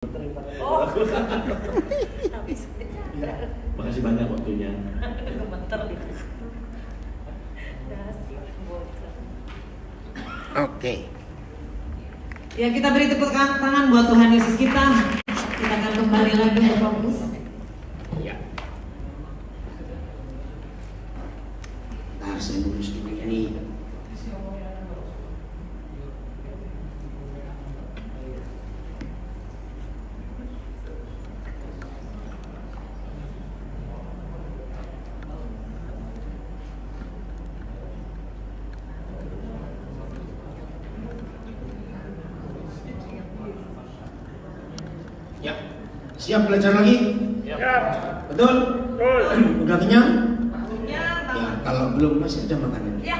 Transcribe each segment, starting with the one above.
Oh. Ya, makasih banyak waktunya. Oke. Ya, kita beri tepuk tangan buat Tuhan Yesus kita. Kita akan kembali lagi berfokus. Ya. Nah, saya nulis dulu ini. Ya. Siap belajar lagi? Ya. Betul? Udah kenyang? Ya, Ya, kalau belum masih ada makanan. Ya.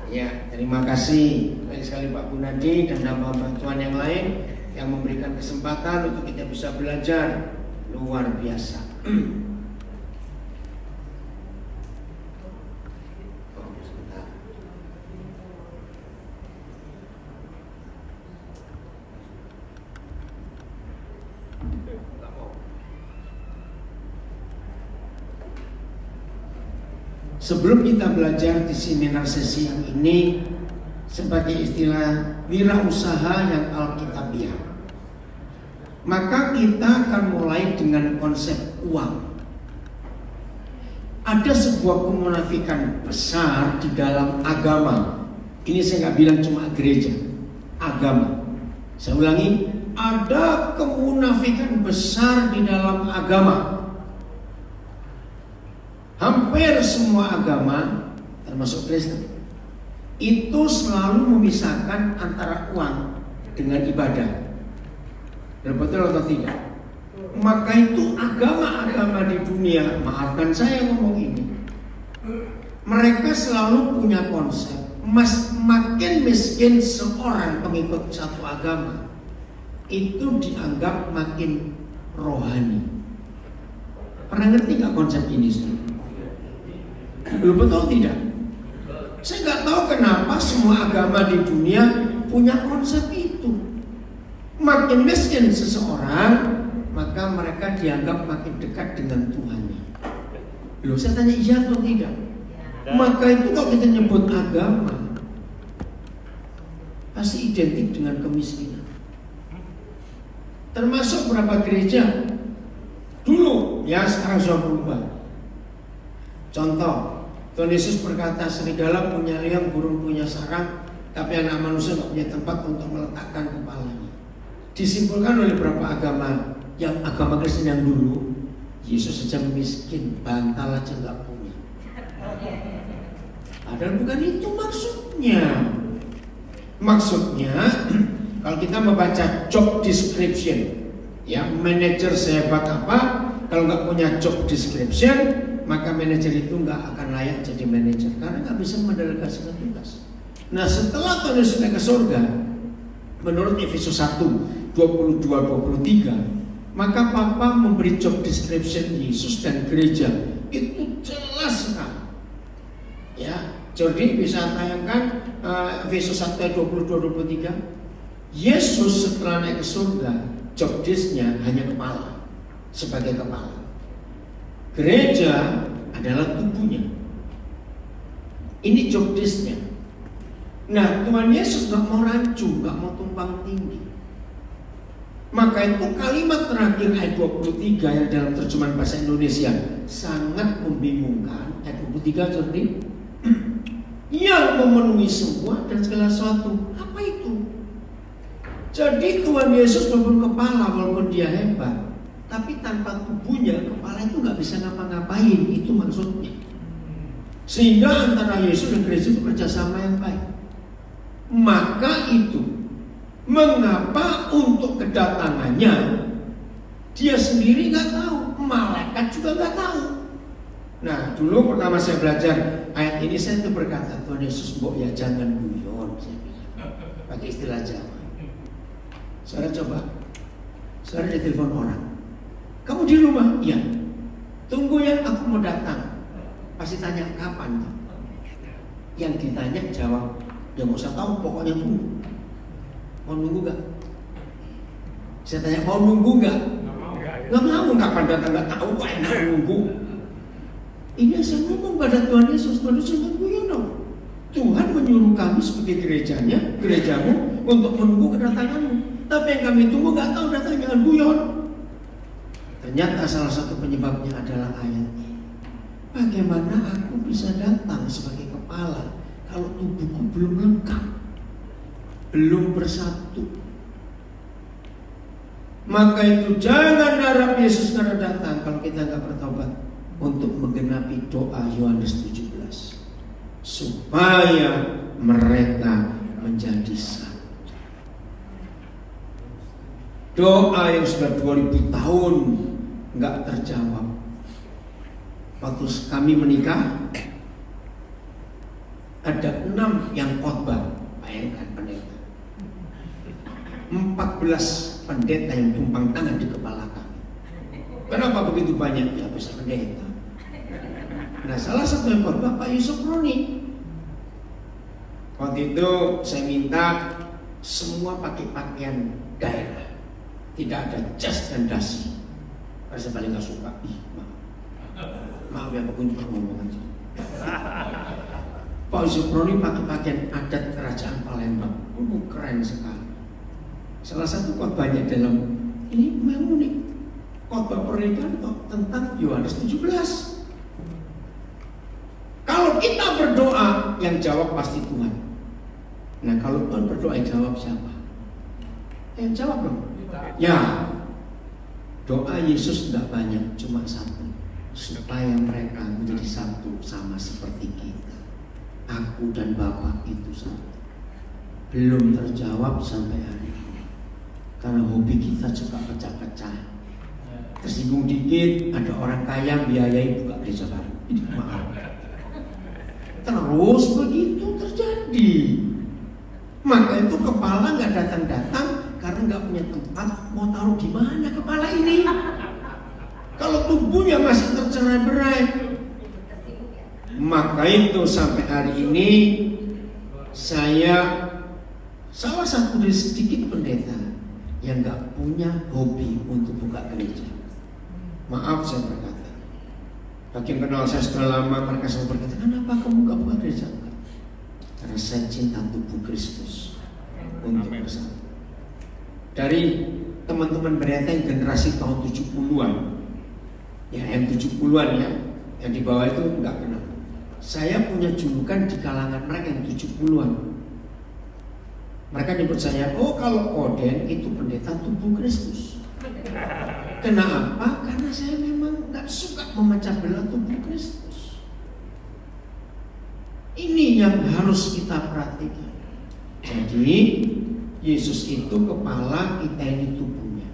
Ya, terima kasih banyak sekali Pak Gunadi dan hamba Tuhan yang lain yang memberikan kesempatan untuk kita bisa belajar luar biasa. Oh, sebentar. Nggak mau. Sebelum kita belajar di seminar sesi yang ini sebagai istilah wirausaha yang alkitabiah, maka kita akan mulai dengan konsep uang. Ada sebuah kemunafikan besar di dalam agama. Ini saya nggak bilang cuma gereja, agama. Saya ulangi, ada kemunafikan besar di dalam agama. Hampir semua agama, termasuk Kristen, itu selalu memisahkan antara uang dengan ibadah. Betul atau tidak? Maka itu agama-agama di dunia, maafkan saya ngomong ini, mereka selalu punya konsep makin miskin seorang pengikut satu agama itu dianggap makin rohani. Pernah ngerti gak konsep ini sih? Belum betul tidak? Saya nggak tahu kenapa semua agama di dunia punya konsep itu. Makin miskin seseorang, maka mereka dianggap makin dekat dengan Tuhannya. Loh, saya tanya iya atau tidak? Maka itu kalau kita nyebut agama, pasti identik dengan kemiskinan. Termasuk beberapa gereja dulu, ya sekarang sudah berubah. Contoh, Tuhan Yesus berkata, serigala punya liang, burung punya sarang, tapi anak manusia tidak punya tempat untuk meletakkan kepalanya. Disimpulkan oleh beberapa agama, yang agama Kristen yang dulu, Yesus saja miskin, bantal aja nggak punya. Padahal bukan itu maksudnya. Maksudnya, kalau kita membaca job description, ya manajer sehebat apa, kalau nggak punya job description, maka manajer itu nggak akan layak jadi manajer karena nggak bisa mendelegasikan tugas. Nah, setelah Tuhan Yesus naik ke surga, menurut Efesus 1, 22-23, maka Papa memberi job description Yesus dan gereja itu jelas sekali. Ya, jadi bisa tayangkan Efesus 1 ayat 22-23. Yesus setelah naik ke surga, job desk-nya hanya kepala, sebagai kepala. Gereja adalah tubuhnya. Ini job desk-nya. Nah, Tuhan Yesus gak mau rancu, gak mau tumpang tinggi. Maka itu kalimat terakhir ayat 23 yang dalam terjemahan bahasa Indonesia sangat membingungkan. Ayat 23 seperti yang memenuhi semua dan segala sesuatu. Apa itu? Jadi Tuhan Yesus walaupun kepala, walaupun dia hebat, tapi tanpa tubuhnya, kepala itu nggak bisa ngapa-ngapain. Itu maksudnya. Sehingga antara Yesus dan gereja itu kerjasama yang baik. Maka itu mengapa untuk kedatangannya dia sendiri nggak tahu, malaikat juga nggak tahu. Nah, dulu pertama saya belajar ayat ini, saya itu berkata, Tuhan Yesus, mbok ya jangan guyon, saya bilang, pakai istilah Jawa. Saudara coba, saudara ditelepon orang, kamu di rumah? Iya. Tunggu ya, aku mau datang. Pasti tanya kapan? Yang ditanya jawab, ya nggak usah tahu, pokoknya tunggu. Mau nunggu gak? Saya tanya, mau nunggu nggak? Nggak mau, kapan datang nggak tahu, kok enak nunggu. Ini saya ngomong pada Tuhan Yesus, Tuhan Yesus dong. Tuhan menyuruh kami sebagai gerejamu untuk menunggu kedatanganmu. Tapi yang kami tunggu nggak tahu datang, jangan guyon. Ternyata salah satu penyebabnya adalah ayat ini. Bagaimana aku bisa datang sebagai kepala kalau tubuhku belum lengkap, belum bersatu? Maka itu jangan harap Yesus karena datang kalau kita nggak bertobat, untuk menggenapi doa Yohanes 17 supaya mereka menjadi satu. Doa yang sudah 2000 tahun nggak terjawab. Waktu kami menikah ada 6 yang khotbah, bayangkan pendeta, 14 pendeta yang tumpang tangan di kepala kami. Kenapa begitu banyak? Ya bisa pendeta. Nah, salah satu yang khotbah Pak Yusuf Roni. Waktu itu saya minta semua pakai pakaian daerah, tidak ada jas dan dasi. Karena saya paling gak suka. Maaf ya Pak Guntur, ngomong aja. Pak Yusuf Roni pakai pakaian adat kerajaan Palembang. Keren sekali. Salah satu khotbahnya dalam ini memang unik. Khotbah pernikahan tentang Yohanes 17. Kalau kita berdoa, yang jawab pasti Tuhan. Nah, kalau Tuhan berdoa, yang jawab siapa? Yang jawab dong. Ya, doa Yesus tidak banyak, cuma satu, supaya mereka menjadi satu sama seperti kita. Aku dan Bapa itu satu. Belum terjawab sampai hari ini, karena hobi kita suka pecah-pecah. Tersinggung dikit, ada orang kaya biayai buka gereja baru. Maaf. Terus begitu terjadi. Maka itu kepala nggak datang-datang karena nggak punya tempat mau taruh di mana kepala ini. Kalau tubuhnya masih tercerai-berai, maka itu sampai hari ini saya salah satu dari sedikit pendeta yang nggak punya hobi untuk buka gereja. Maaf saya berkata. Bagi yang kenal saya sudah lama, mereka selalu berkata, kenapa kamu gak buka gereja? Karena saya cinta tubuh Kristus untuk bersatu. Dari teman-teman pendeta yang generasi tahun 70-an, ya yang 70-an ya, yang di bawah itu gak kenal. Saya punya julukan di kalangan mereka yang 70-an. Mereka nyebut saya, oh kalau Koden itu pendeta tubuh Kristus. Kenapa? Karena saya memang gak suka memecah belah tubuh Kristus. Ini yang harus kita perhatikan. Jadi Yesus itu kepala, kita ini tubuhnya.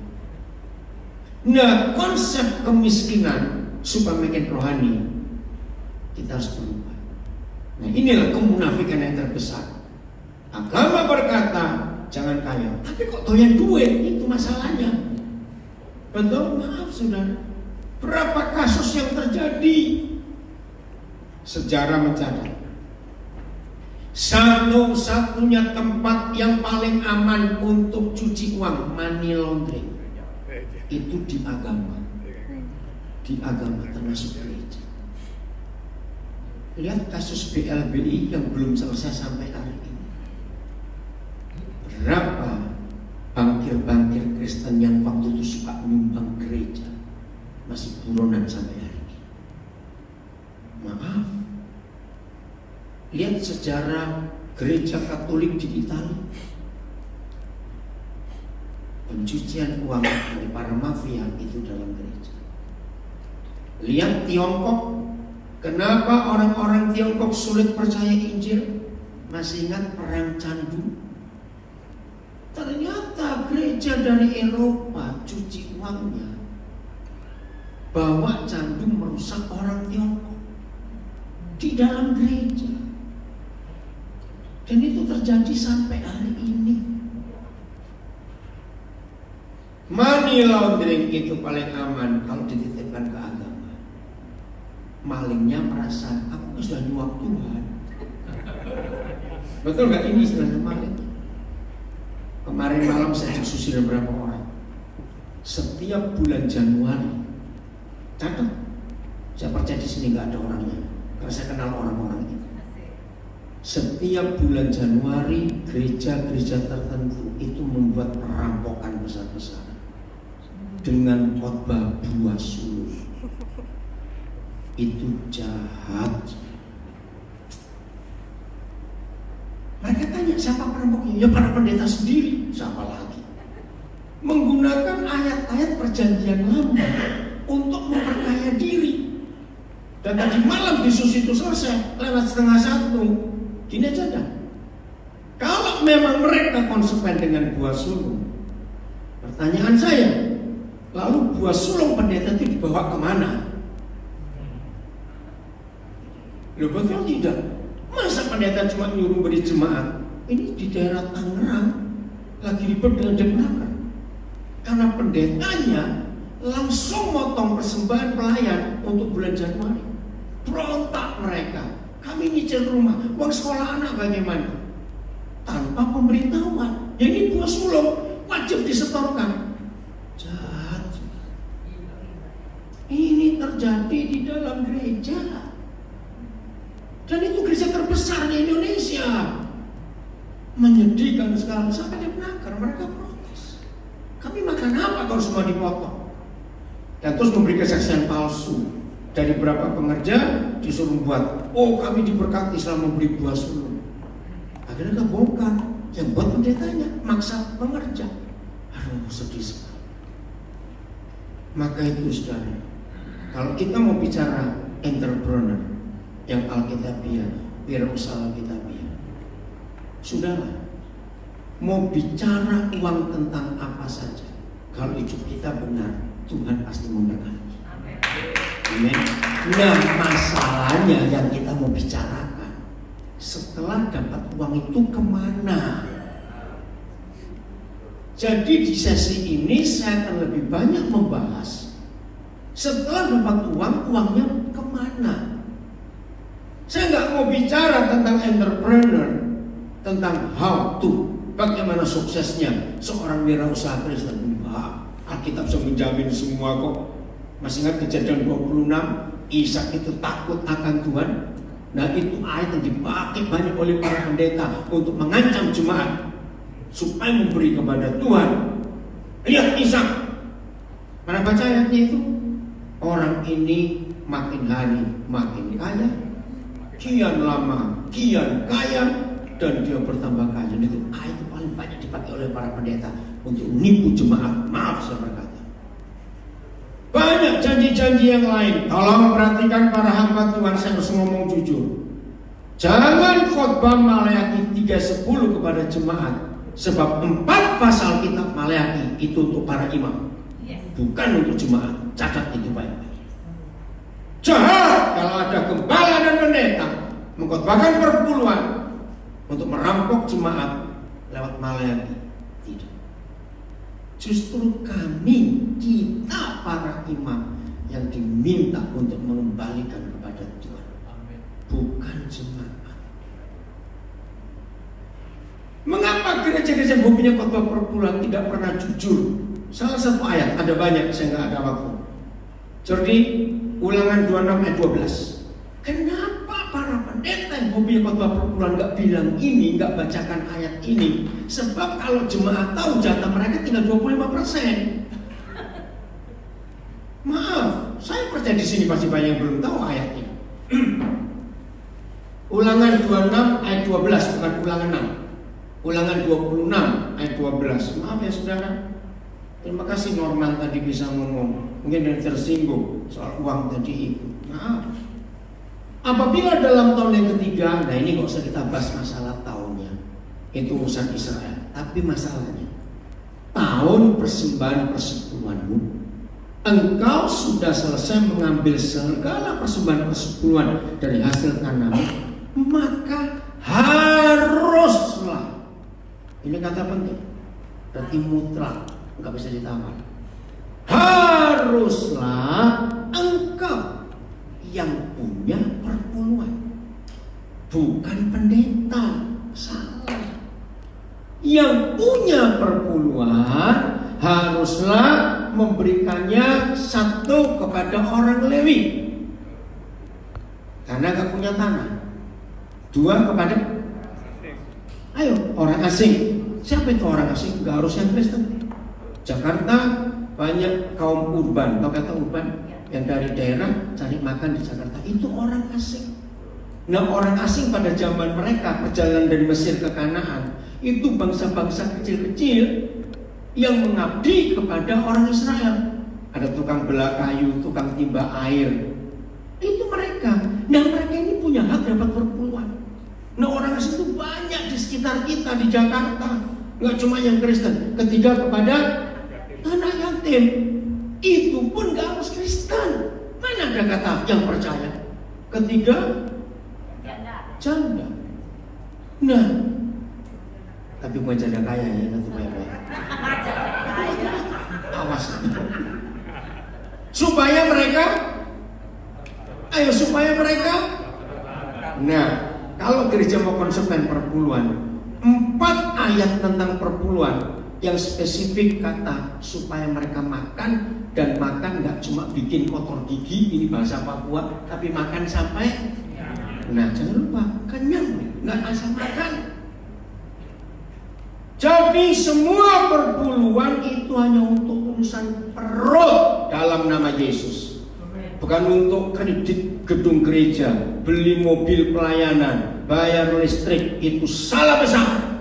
Nah, konsep kemiskinan supaya makin rohani, kita harus berubah. Nah, inilah kemunafikan yang terbesar. Agama berkata jangan kaya, tapi kok doyan duit, itu masalahnya. Betul? Maaf saudara, berapa kasus yang terjadi? Sejarah mencatat satu-satunya tempat yang paling aman untuk cuci uang, money laundering, itu di agama. Di agama termasuk gereja. Lihat kasus BLBI yang belum selesai sampai hari ini. Berapa bangkir-bangkir Kristen yang waktu itu suka nyumbang gereja masih buronan sampai hari ini. Maaf. Lihat sejarah gereja Katolik di Italia. Pencucian uang dari para mafia itu dalam gereja. Lihat Tiongkok. Kenapa orang-orang Tiongkok sulit percaya Injil? Masih ingat perang candu? Ternyata gereja dari Eropa cuci uangnya, bawa candu merusak orang Tiongkok di dalam gereja. Dan itu terjadi sampai hari ini. Money laundering itu paling aman kalau dititipkan ke agama. Malingnya merasa aku sudah nyuap Tuhan. Betul nggak ini istilahnya maling? Kemarin malam saya diskusi dengan beberapa orang. setiap bulan Januari, catat, saya percaya di sini nggak ada orangnya, karena saya kenal orang-orang itu. Setiap bulan Januari, gereja-gereja tertentu itu membuat perampokan besar-besaran dengan khotbah buah sulung. Itu jahat. Mereka tanya, siapa perampoknya? Ya para pendeta sendiri. Siapa lagi? Menggunakan ayat-ayat perjanjian lama untuk memperkaya diri. Dan tadi malam Yesus itu selesai lewat 12:30. Gini aja dah. Kalau memang mereka konsekuen dengan buah sulung, pertanyaan saya, lalu buah sulung pendeta itu dibawa kemana? Loh betul tidak? Masa pendeta cuma nyuruh beri jemaat? Ini di daerah Tangerang lagi ribet dengan Jepang. Karena pendetanya langsung motong persembahan pelayan untuk bulan Januari. Berontak mereka. Kami nyicil rumah, uang sekolah anak bagaimana? Tanpa pemberitahuan. Jadi buah sulung wajib disetorkan. Jahat. Ini terjadi di dalam gereja. Dan itu gereja terbesar di Indonesia. Menyedihkan sekali. Sampai di Penakar mereka protes. Kami makan apa kalau semua dipotong? Dan terus memberi kesaksian palsu. Dari beberapa pengerja disuruh buat, oh kami diberkati selama memberi buah sulung. Akhirnya kebongkar. Yang buat pendetanya maksa pengerja. Aduh, sedih sekali. Maka itu saudara, kalau kita mau bicara entrepreneur yang alkitabiah, wirausaha alkitabiah, saudara, mau bicara uang tentang apa saja, kalau hidup kita benar, Tuhan pasti memberkati. Amin. Nah, masalahnya yang kita mau bicarakan, setelah dapat uang itu kemana? Jadi di sesi ini saya akan lebih banyak membahas setelah dapat uang, uangnya kemana? Saya nggak mau bicara tentang entrepreneur, tentang how to, bagaimana suksesnya seorang wirausaha Kristen. Enggak, Alkitab bisa menjamin semua kok. Masih ingat Kejadian 26, Ishak itu takut akan Tuhan. Nah itu ayat yang dipakai banyak oleh para pendeta untuk mengancam jemaat supaya memberi kepada Tuhan. Lihat Ishak, mana baca ayatnya itu? Orang ini makin hari makin kaya, kian lama kian kaya, dan dia bertambah kaya. Itu ayat itu paling banyak dipakai oleh para pendeta untuk nipu jemaat. Maaf saya berkata. Banyak janji-janji yang lain. Tolong perhatikan para hamba Tuhan, saya harus ngomong jujur. Jangan khotbah Maleakhi 3:10 kepada jemaat, sebab 4 pasal kitab Maleakhi itu untuk para imam, bukan untuk jemaat. Catat itu baik-baik. Jahat kalau ada gembala dan pendeta mengkhotbahkan perpuluhan untuk merampok jemaat lewat Maleakhi. Tidak. Justru kami, kita para imam yang diminta untuk mengembalikan kepada Tuhan, bukan jemaat. Mengapa gereja-gereja hobinya khotbah perpuluhan tidak pernah jujur? Salah satu ayat, ada banyak, saya nggak ada waktu. Jadi Ulangan 26 ayat 12. Kenapa para pendeta yang hobinya khotbah perpuluhan nggak bilang ini, nggak bacakan ayat ini? Sebab kalau jemaat tahu jatah mereka tinggal 25%. Maaf, saya percaya di sini pasti banyak yang belum tahu ayatnya. Ulangan 26 ayat 12, bukan ulangan 6. Ulangan 26 ayat 12. Maaf ya saudara. Terima kasih Norman tadi bisa ngomong. Mungkin yang tersinggung soal uang tadi itu. Maaf. Apabila dalam tahun yang ketiga, nah ini gak usah kita bahas masalah tahunnya, itu urusan Israel. Tapi masalahnya, tahun persembahan persepuluhanmu, engkau sudah selesai mengambil segala persembahan persepuluhan dari hasil tanam, maka haruslah, ini kata penting, berarti mutlak, nggak bisa ditawar. Haruslah engkau yang punya perpuluhan, bukan pendeta. Salah. Yang punya perpuluhan haruslah memberikannya satu kepada orang Lewi karena gak punya tanah, dua kepada orang asing. Siapa itu orang asing? Gak harus yang Kristen. Jakarta banyak kaum urban, tau kata urban? Yang dari daerah cari makan di Jakarta, itu orang asing. Nah, orang asing pada zaman mereka perjalanan dari Mesir ke Kanaan, itu bangsa-bangsa kecil-kecil yang mengabdi kepada orang Israel. Ada tukang belah kayu, tukang timba air, itu mereka. Nah, mereka ini punya hak dapat perpuluhan. Nah, orang asing itu banyak di sekitar kita di Jakarta. Nggak cuma yang Kristen. Ketiga kepada anak yatim, itu pun nggak harus Kristen. Mana ada kata yang percaya. Ketiga janda. Nah, tapi bukan janda kaya ya, nanti bayar. Awas. Supaya mereka, nah, kalau gereja mau konsepkan perpuluhan, 4 ayat tentang perpuluhan yang spesifik kata supaya mereka makan, dan makan nggak cuma bikin kotor gigi, ini bahasa Papua, tapi makan sampai, nah jangan lupa kenyang, nggak asal makan. Jadi semua perpuluhan itu hanya untuk urusan perut dalam nama Yesus. Bukan untuk kredit gedung gereja, beli mobil pelayanan, bayar listrik, itu salah besar.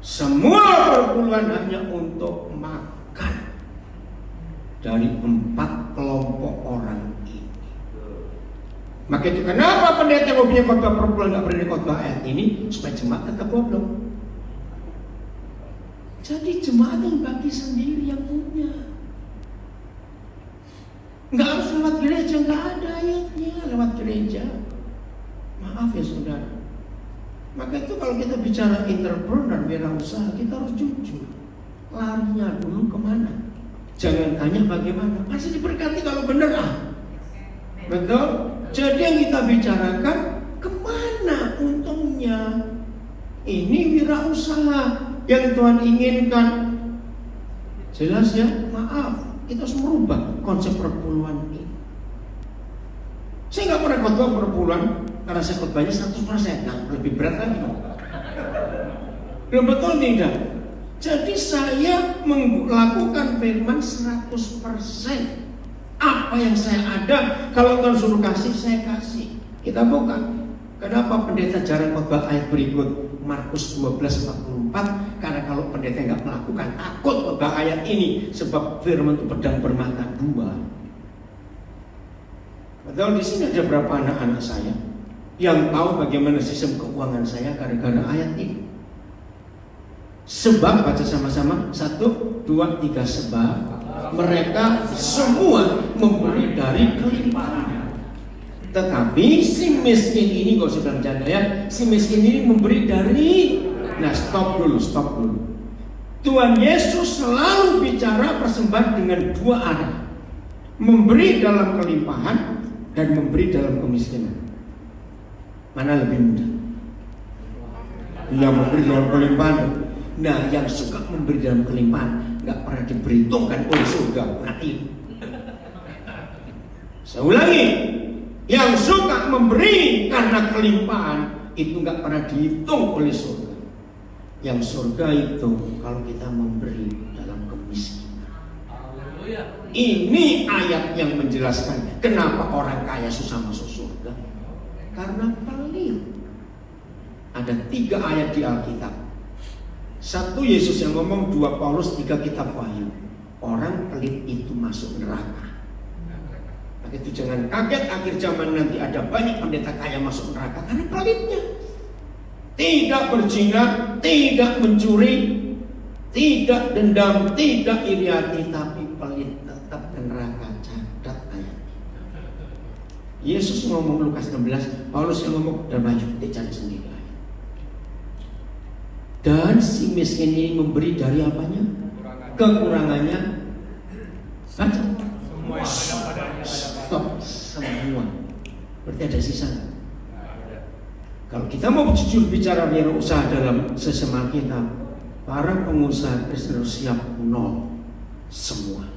Semua perpuluhan hanya untuk makan dari 4 kelompok orang ini. Maka itu kenapa pendeta yang punya khotbah perpuluhan nggak berani khotbah ayat ini, supaya jemaat tetap goblok. Jadi jemaat yang bagi sendiri yang punya. Nggak harus lewat gereja, nggak ada ayatnya lewat gereja. Maaf ya saudara. Maka itu kalau kita bicara entrepreneur, wirausaha, kita harus jujur. Larinya dulu kemana? Jangan tanya bagaimana. Pasti diberkati kalau benar. Betul? Jadi yang kita bicarakan kemana untungnya. Ini wirausaha yang Tuhan inginkan. Jelas ya? Maaf, kita harus merubah konsep perpuluhan ini. Saya nggak pernah khotbah perpuluhan karena saya khotbahnya 100%. Nah, lebih berat lagi. Belum betul tidak? Jadi saya melakukan firman 100%. Apa yang saya ada, kalau Tuhan suruh kasih, saya kasih. Kita buka. Kenapa pendeta jarang khotbah ayat berikut Markus 12:44? Karena kalau pendeta nggak melakukan, takut khotbah ayat ini, sebab firman itu pedang bermata 2. Betul, di sini ada berapa anak-anak saya yang tahu bagaimana sistem keuangan saya gara-gara ayat ini. Sebab, baca sama-sama, 1, 2, 3, sebab mereka semua memberi dari kelimpahan. Tetapi si miskin ini, gak usah bilang janda ya, si miskin ini memberi dari, nah stop dulu. Tuhan Yesus selalu bicara persembahan dengan 2 arah. Memberi dalam kelimpahan dan memberi dalam kemiskinan. Mana lebih mudah? Yang memberi dalam kelimpahan. Nah, yang suka memberi dalam kelimpahan gak pernah diperhitungkan oleh surga. Nah ini saya ulangi, yang suka memberi karena kelimpahan itu gak pernah dihitung oleh surga. Yang surga itu kalau kita memberi dalam kemiskinan. Ini ayat yang menjelaskan kenapa orang kaya susah masuk surga. Karena pelit. Ada 3 ayat di Alkitab. 1 Yesus yang ngomong, 2 Paulus, 3 kitab Wahyu. Orang pelit itu masuk neraka. Maka itu jangan kaget akhir zaman nanti ada banyak pendeta kaya masuk neraka karena pelitnya. Tidak berzina, tidak mencuri, tidak dendam, tidak iri hati, tapi pelit tetap ke neraka. Catat ayat. Yesus ngomong Lukas 16, Paulus yang ngomong, dan maju dicari sendiri. Dan si miskin ini memberi dari apanya? Kekurangannya. Baca. Stop semua. Berarti ada sisa. Kalau kita mau jujur bicara wirausaha dalam sesama kita, para pengusaha Kristen harus siap nol semua.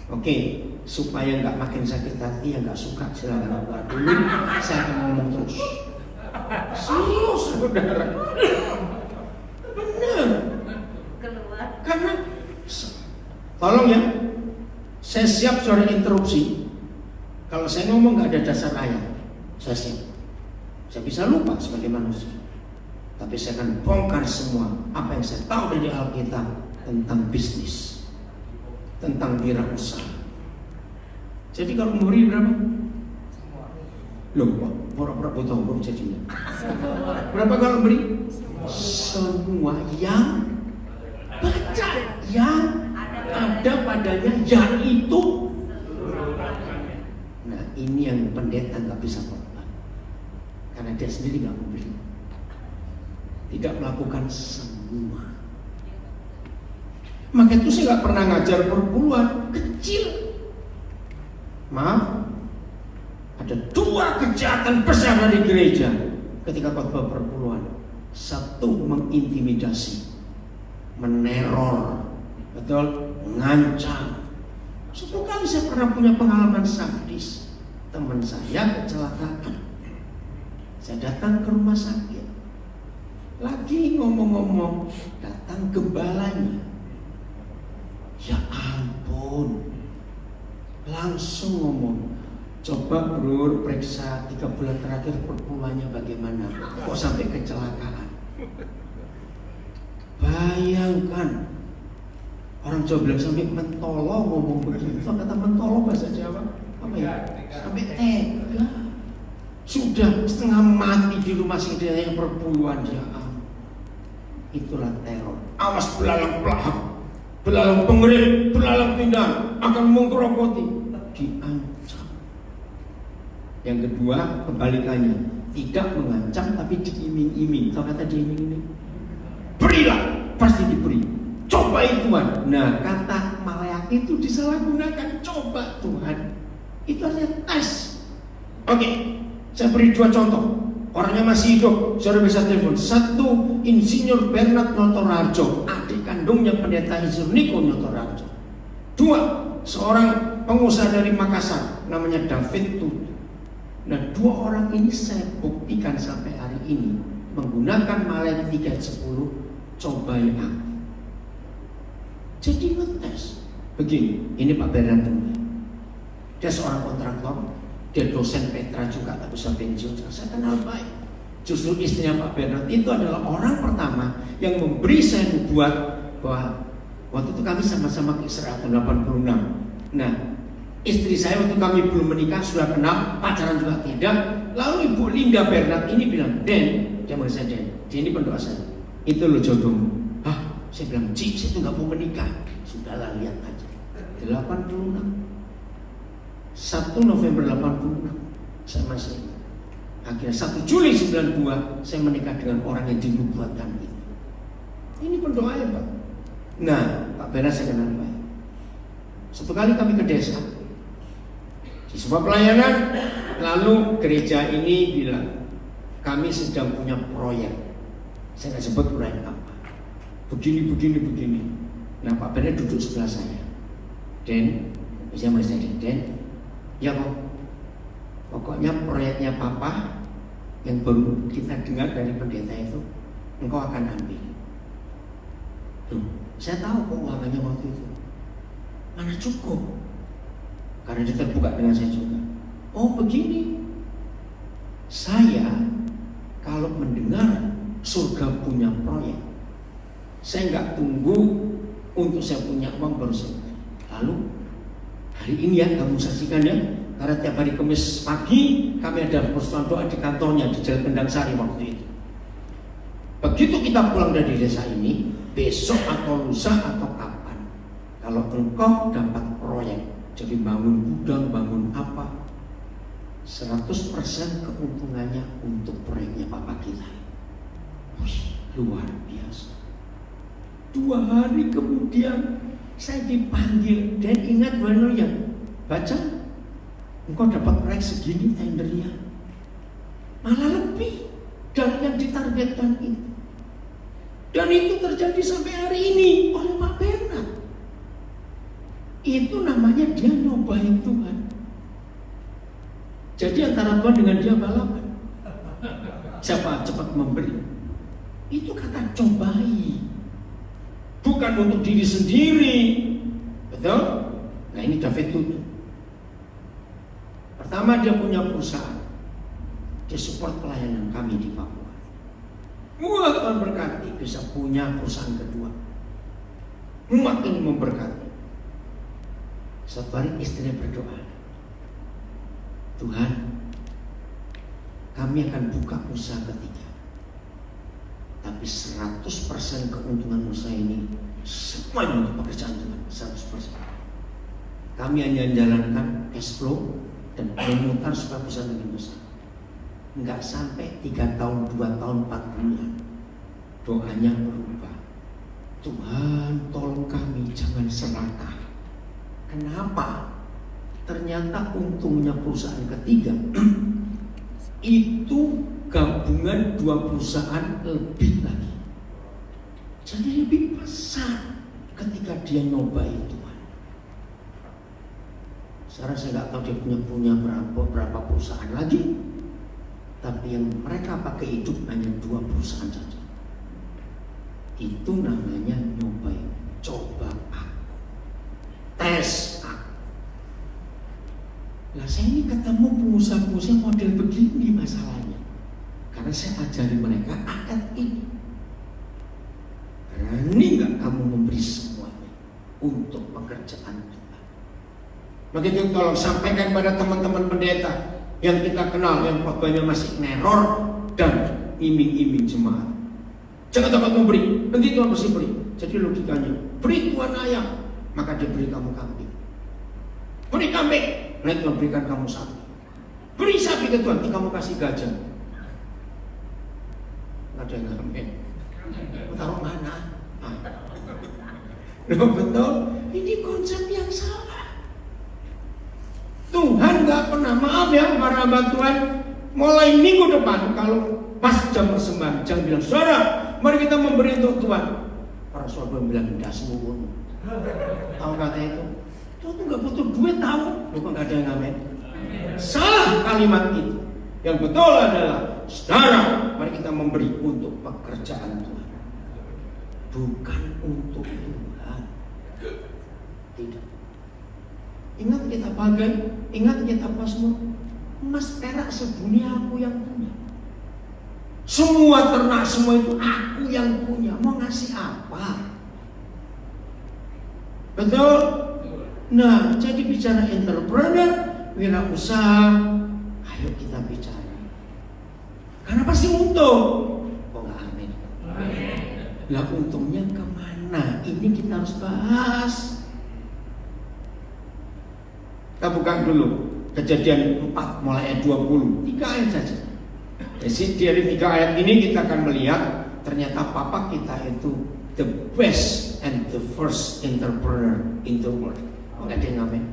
Oke, supaya nggak makin sakit hati yang nggak suka silakan keluar dulu. Saya akan ngomong terus. Serius, saudara. Benar. Keluar. Karena tolong ya, saya siap suara interupsi. Kalau saya ngomong nggak ada dasar ayat, saya siap. Saya bisa lupa sebagai manusia. Tapi saya akan bongkar semua apa yang saya tahu dari Alkitab tentang bisnis, tentang wirausaha. Jadi kalau memberi berapa? Loh, pura-pura butuh hukum jadinya. Berapa kalau beri? Semua yang baca, yang ada padanya, yaitu. Nah, ini yang pendeta nggak bisa khotbah, karena dia sendiri nggak memberi, tidak melakukan semua. Maka itu saya nggak pernah ngajar perpuluhan kecil. Maaf, ada 2 kejahatan besar dari gereja ketika khotbah perpuluhan. Satu, mengintimidasi, meneror, betul, mengancam. 1 kali saya pernah punya pengalaman sadis. Teman saya kecelakaan. Saya datang ke rumah sakit. Lagi ngomong-ngomong, datang gembalanya. Ya ampun, langsung ngomong, coba bro periksa 3 bulan terakhir perpuluhannya bagaimana, kok sampai kecelakaan. Bayangkan, orang Jawa bilang sampai mentolo ngomong begitu. Kata mentolo bahasa Jawa apa ya? Sampai tega. Sudah setengah mati di rumah sakit yang perpuluhan. Ya itulah teror. Awas belalang pelahap, belalang pengerit, belalang pindang akan menggerogoti. Diancam. Yang kedua, kebalikannya, tidak mengancam tapi diiming-iming. Tahu kata diiming-iming? Berilah, pasti diberi. Cobai Tuhan. Nah, kata Maleakhi itu disalahgunakan. Coba Tuhan. Itu artinya tes. Oke, saya beri 2 contoh. Orangnya masih hidup, saudara bisa telepon. 1, Insinyur Bernard Notorharjo, adik kandungnya pendeta Insinyur Niko Notorharjo. 2, seorang pengusaha dari Makassar, namanya David Tutu. Nah, 2 orang ini saya buktikan sampai hari ini menggunakan Maleakhi 3:10, cobai aku. Jadi ngetes. Begini, ini Pak Bernard dulu. Dia seorang kontraktor, dia dosen Petra juga, tak bisa pensiun. Saya kenal baik. Justru istrinya Pak Bernard itu adalah orang pertama yang memberi saya nubuat bahwa waktu itu kami sama-sama ke Israel tahun 86. Nah, istri saya waktu kami belum menikah sudah kenal, pacaran juga tidak. Lalu Ibu Linda Bernard ini bilang, Den, dia manggil saya Den, dia ini pendoa saya. Itu lo jodohmu. Hah? Saya bilang, Cik, saya itu gak mau menikah. Sudahlah, lihat aja. 86. 1 November 86 saya masih ingat. Akhirnya 1 Juli 92 saya menikah dengan orang yang dinubuatkan itu. Ini pendoa ya Pak. Nah, Pak Bernard saya kenal baik. 1 kali kami ke desa di sebuah pelayanan, lalu gereja ini bilang kami sedang punya proyek. Saya nggak sebut proyek apa. Begini. Nah, Pak Bernard duduk sebelah saya. Den, bisa saya Den. Ya kok, pokoknya proyeknya Papa yang baru kita dengar dari pendeta itu, engkau akan ambil. Loh, saya tahu keuangannya waktu itu mana cukup, karena dia terbuka dengan saya juga. Oh begini, saya kalau mendengar surga punya proyek, saya nggak tunggu untuk saya punya uang baru saya. Lalu hari ini ya kamu saksikan ya, karena tiap hari Kamis pagi kami ada persekutuan doa di kantornya di Jalan Kendang Sari waktu itu. Begitu kita pulang dari desa ini, besok atau lusa atau kapan, kalau engkau dapat proyek, jadi bangun gudang, bangun apa, 100% keuntungannya untuk proyeknya Papa kita. Wih, luar biasa. 2 hari kemudian saya dipanggil dan ingat benar ya, baca, engkau dapat proyek segini tendernya, malah lebih dari yang ditargetkan itu. Dan itu terjadi sampai hari ini oleh Pak Bernard. Itu namanya dia nyobain Tuhan. Jadi antara Tuhan dengan dia balapan. Siapa cepat memberi? Itu kata cobai. Bukan untuk diri sendiri. Betul? Nah ini David tutup. Pertama dia punya perusahaan. Dia support pelayanan kami di Papua. Tuhan berkati bisa punya perusahaan kedua. Makin memberkati. Suatu hari istrinya berdoa, Tuhan, kami akan buka usaha ketiga. Tapi 100% keuntungan usaha ini semua untuk pekerjaan Tuhan, 100%. Kami hanya menjalankan cash flow dan memutar supaya perusahaan lebih besar. Enggak sampai 3 tahun, 2 tahun, 4 bulan doanya berubah. Tuhan tolong kami jangan serakah. Kenapa? Ternyata untungnya perusahaan ketiga itu gabungan 2 perusahaan lebih lagi. Jadi lebih besar ketika dia nyobain Tuhan. Sekarang saya nggak tahu dia punya berapa perusahaan lagi. Tapi yang mereka pakai hidup hanya 2 perusahaan saja. Itu namanya nyobain, coba aku, tes aku. Nah saya ini ketemu pengusaha-pengusaha model begini masalahnya. Karena saya ajari mereka ayat ini. Berani gak kamu memberi semuanya untuk pekerjaan Tuhan? Maka itu tolong sampaikan pada teman-teman pendeta yang kita kenal, yang khotbahnya masih neror dan iming-iming jemaat. Jangan dapat memberi, nanti Tuhan mesti beri. Jadi logikanya, beri Tuhan ayam, maka dia beri kamu kambing. Beri kambing, nanti Tuhan berikan kamu sapi. Beri sapi ke Tuhan, nanti kamu kasih gajah. Nggak ada yang kambing. Taruh mana? Betul? Ini konsep yang salah. Tuhan gak pernah, maaf ya para hamba Tuhan, mulai minggu depan kalau pas jam persembahan jangan bilang, saudara mari kita memberi untuk Tuhan. Para saudara bilang, tidak semua. Tahu kata itu? Tuhan tuh gak butuh duit, tahu? Lu kok gak ada yang ngamen? Salah kalimat itu. Yang betul adalah, saudara mari kita memberi untuk pekerjaan Tuhan, bukan untuk Tuhan. Tidak. Ingat kita pakai, ingat kita pasmur, emas perak sedunia aku yang punya. Semua ternak semua itu aku yang punya. Mau ngasih apa? Betul? Nah, jadi bicara entrepreneur, wirausaha, ayo kita bicara. Karena pasti untung. Kok nggak amin? Lah untungnya kemana? Ini kita harus bahas. Kita buka dulu Kejadian 4 mulai ayat 20, 3 ayat saja. Jadi dari 3 ayat ini kita akan melihat ternyata papa kita itu the best and the first entrepreneur in the world. Enggak ada yang ngamen.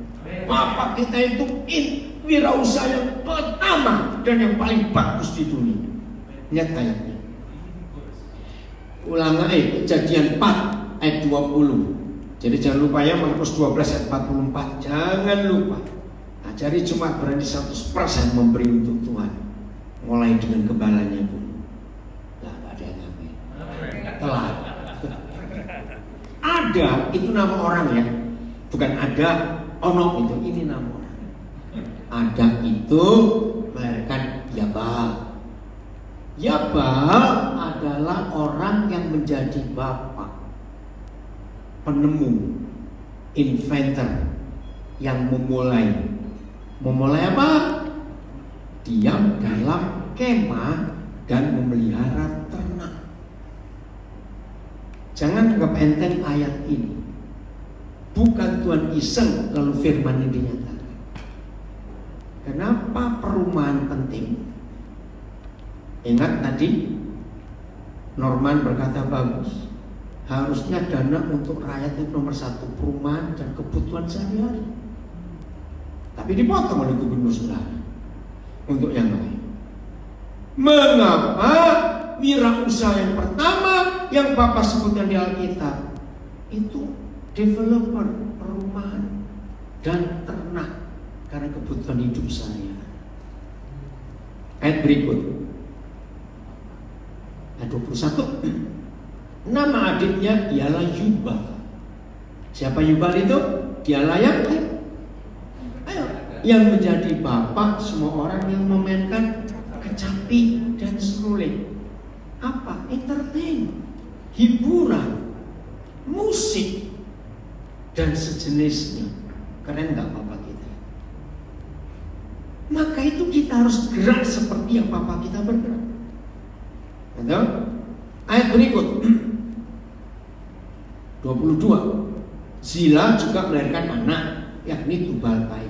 Papa kita itu wirausaha yang pertama dan yang paling bagus di dunia. Lihat ayatnya. Ulangan Kejadian 4 ayat 20. Jadi jangan lupa ya, Markus 12 ayat 44. Jangan lupa. Ajari jemaat berani 100% memberi untuk Tuhan. Mulai dengan gembalanya dulu. Nah, ada yang ngamen. Telat. Ada itu nama orang ya. Bukan ada ono itu. Ini nama orang. Ada itu melahirkan Yabal. Yabal adalah orang yang menjadi bapak, penemu, inventor, yang memulai apa? Diam dalam kemah dan memelihara ternak. Jangan anggap enteng ayat ini. Bukan Tuhan iseng lalu firman ini dinyatakan. Kenapa perumahan penting? Ingat tadi Norman berkata bagus. Harusnya dana untuk rakyat itu nomor 1, perumahan dan kebutuhan sehari-hari. Tapi dipotong oleh gubernur saudara untuk yang lain. Mengapa wirausaha yang pertama yang Bapak sebutkan di Alkitab itu developer perumahan dan ternak karena kebutuhan hidup saya. Ayat berikut, ayat 21. Nama adiknya ialah Yubal. Siapa Yubal itu? Dialah yang menjadi bapak semua orang yang memainkan kecapi dan seruling. Apa? Entertain, hiburan, musik dan sejenisnya. Keren nggak bapak kita? Maka itu kita harus gerak seperti yang bapak kita bergerak. Betul? Ayat berikut 22. Zila juga melahirkan anak, yakni Tubal-Kain,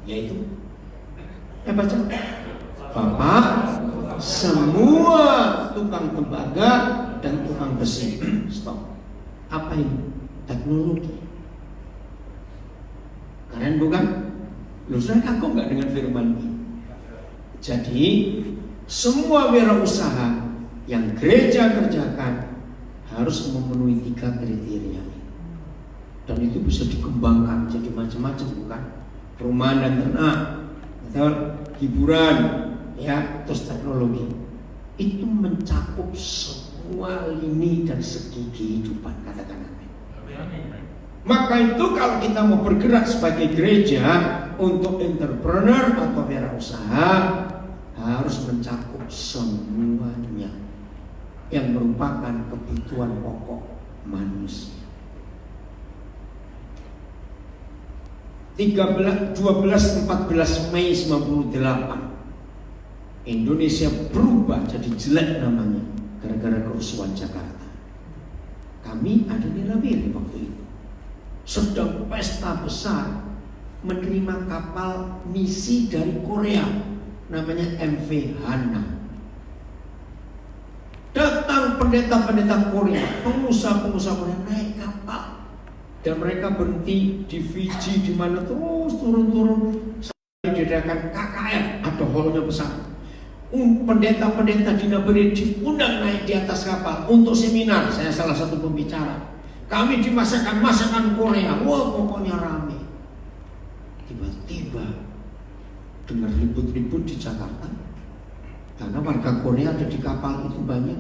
yaitu baca bapak semua tukang tembaga dan tukang besi. Stop. Apa ini? Teknologi. Keren bukan? Lu saya kagum nggak dengan firman ini? Jadi semua wirausaha yang gereja kerjakan harus memenuhi 3 kriteria. Dan itu bisa dikembangkan jadi macam-macam, bukan? Perumahan dan ternak, betul? Hiburan, ya, terus teknologi. Itu mencakup semua lini dan segi kehidupan, katakan amin. Maka itu kalau kita mau bergerak sebagai gereja untuk entrepreneur atau wirausaha, harus mencakup semuanya yang merupakan kebutuhan pokok manusia. 12-14 Mei 98 Indonesia berubah jadi jelek namanya gara-gara kerusuhan Jakarta. Kami ada di Labiri waktu itu, sedang pesta besar menerima kapal misi dari Korea namanya MV Hana. Datang pendeta-pendeta Korea, pengusaha-pengusaha Korea naik kapal. Dan mereka berhenti di Fiji, di mana terus turun-turun sampai diadakan KKR, ada hallnya besar. Pendeta-pendeta di Naberi diundang naik di atas kapal untuk seminar. Saya salah satu pembicara. Kami dimasakan masakan Korea. Wah, pokoknya rame. Tiba-tiba dengar ribut-ribut di Jakarta karena warga Korea ada di kapal itu banyak.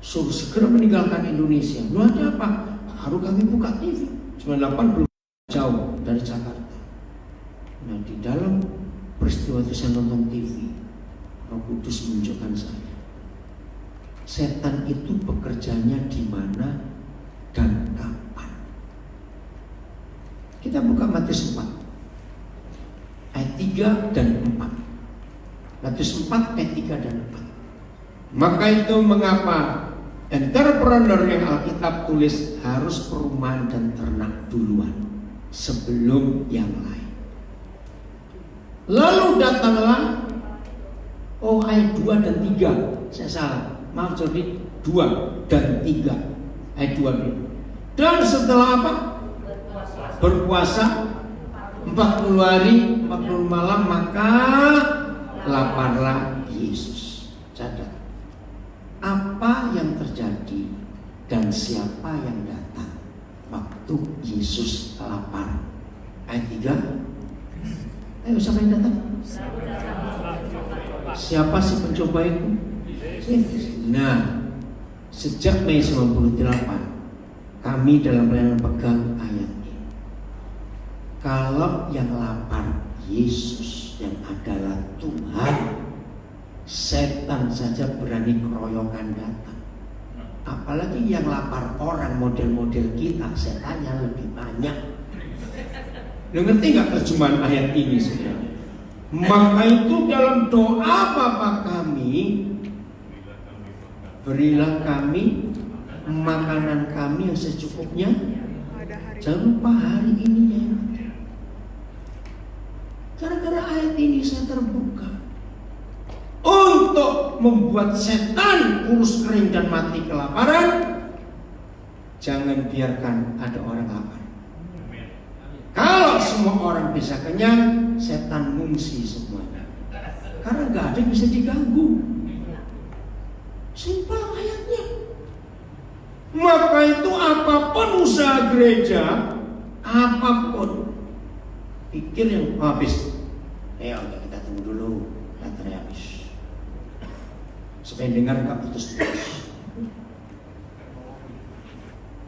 Suruh segera meninggalkan Indonesia. Lu ada apa? Baru kami buka TV 98 belum jauh dari Jakarta. Nah, di dalam peristiwa itu saya nonton TV, Roh Kudus menunjukkan saya, setan itu bekerjanya di mana dan kapan. Kita buka Matius 4 ayat 3 dan 4. Matius 4 ayat 3 dan 4. Maka itu mengapa entrepreneur yang Alkitab tulis harus perumahan dan ternak duluan sebelum yang lain. Lalu datanglah ayat 2 dan 3. Saya salah. Maaf, jadi 2 dan 3. Ayat 2 dulu. Dan setelah apa? Berpuasa 40 hari 40 malam, maka laparlah Yesus. Catat. Apa yang terjadi dan siapa yang datang waktu Yesus lapar? Ayat 3. Ayo, siapa yang datang? Siapa si pencoba itu? Nah, sejak Mei 98 kami dalam pelayanan pegang ayat ini. Kalau yang lapar Yesus yang adalah Tuhan, setan saja berani keroyokan datang. Apalagi yang lapar orang model-model kita, setannya lebih banyak. Lu ngerti gak terjemahan ayat ini, saudara? Maka itu dalam doa Bapa kami, berilah kami makanan kami yang secukupnya. Jangan lupa hari ini ya. Gara-gara ayat ini saya terbuka untuk membuat setan kurus kering dan mati kelaparan. Jangan biarkan ada orang lapar. Kalau semua orang bisa kenyang, setan ngungsi semuanya. Karena gak ada yang bisa diganggu. Simpel ayatnya. Maka itu apapun usaha gereja, apapun, pikir yang habis. Kita tunggu dulu, baterai habis. Supaya dengar nggak putus-putus.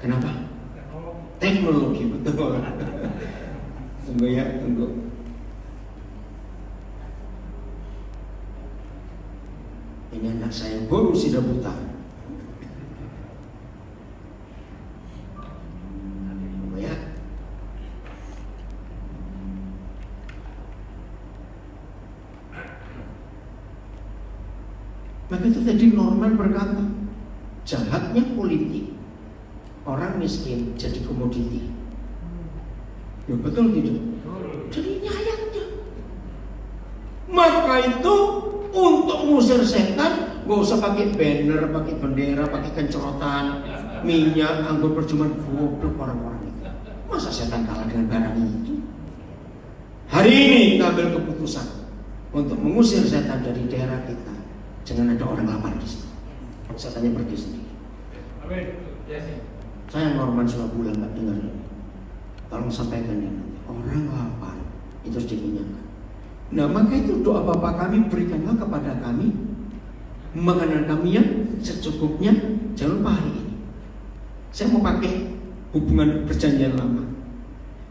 Kenapa? Teknologi, betul. Tunggu ya, tunggu. Ini anak saya baru sudah buta. Tunggu ya. Maka itu tadi Norman berkata, jahatnya politik. Orang miskin jadi komoditi. Ya betul gitu. Jadi nyayangnya. Maka itu untuk ngusir setan, gak usah pakai banner, pakai bendera, pakai kencerotan, minyak, anggur percuma. Goblok orang-orang itu. Masa setan kalah dengan barang itu? Hari ini kita ambil keputusan untuk mengusir setan dari daerah kita. Jangan ada orang lapar di situ. Setannya pergi sendiri. Saya Norman sudah bulan nggak dengar ini. Tolong sampaikan ya nanti. Orang lapar itu harus dikenyangkan. Nah maka itu doa Bapa kami, berikanlah kepada kami makanan kami yang secukupnya. Jangan lupa hari ini. Saya mau pakai hubungan perjanjian lama.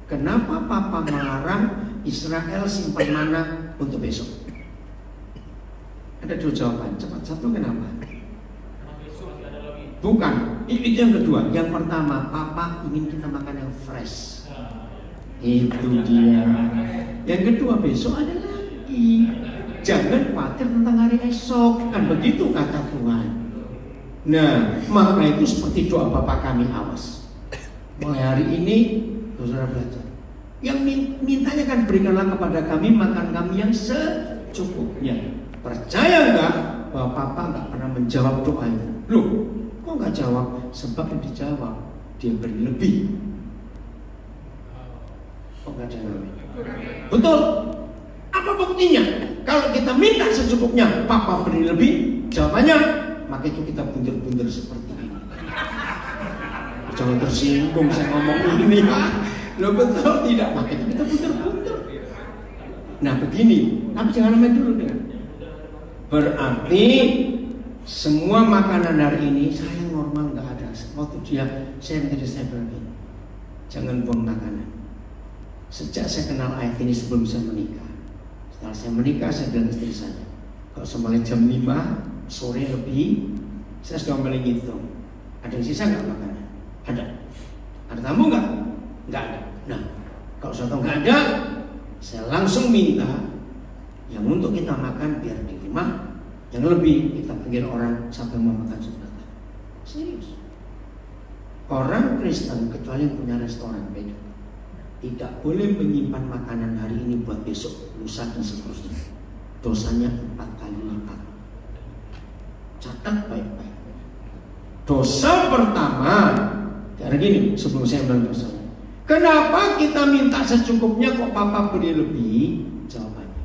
Kenapa Papa melarang Israel simpan mana untuk besok? Ada dua jawaban. Cepat, satu kenapa? Bukan, itu yang kedua. Yang pertama, Papa ingin kita makan yang fresh. Itu dia. Yang kedua, besok ada lagi. Jangan khawatir tentang hari esok. Kan begitu kata Tuhan. Nah, maka itu seperti doa Bapak kami, awas. Mulai hari ini, saudara belajar. Yang mintanya kan berikanlah kepada kami makan kami yang secukupnya. Percaya enggak bahwa Papa enggak pernah menjawab doa itu? Loh, kok nggak jawab? Sebab yang dijawab dia beri lebih. Kok nggak jawab? Betul. Apa buktinya? Kalau kita minta secukupnya, Papa beri lebih. Jawabannya, maka itu kita bundir-bundir seperti ini. Jangan tersinggung saya ngomong ini. Lo betul tidak? Maka itu kita bundir-bundir. Nah begini, tapi jangan main dulu dengan. Berarti semua makanan hari ini saya normal nggak ada. Waktu saya menjadi sniper ini, jangan buang makanan. Sejak saya kenal ayat ini sebelum saya menikah, setelah saya menikah saya bilang istri saya, kalau mulai jam 5 sore lebih, saya sudah mulai ngitung. Ada yang sisa nggak makanan? Ada. Ada tamu nggak? Nggak ada. Nah, kalau saya tahu nggak ada, saya langsung minta yang untuk kita makan biar di rumah. Yang lebih kita panggil orang sampai mau makan sebentar. Serius. Orang Kristen kecuali yang punya restoran beda. Tidak boleh menyimpan makanan hari ini buat besok, lusa dan seterusnya. Dosanya 4 kali lipat. Catat baik-baik. Dosa pertama, karena gini sebelum saya bilang dosanya. Kenapa kita minta secukupnya kok Papa beri lebih? Jawabannya,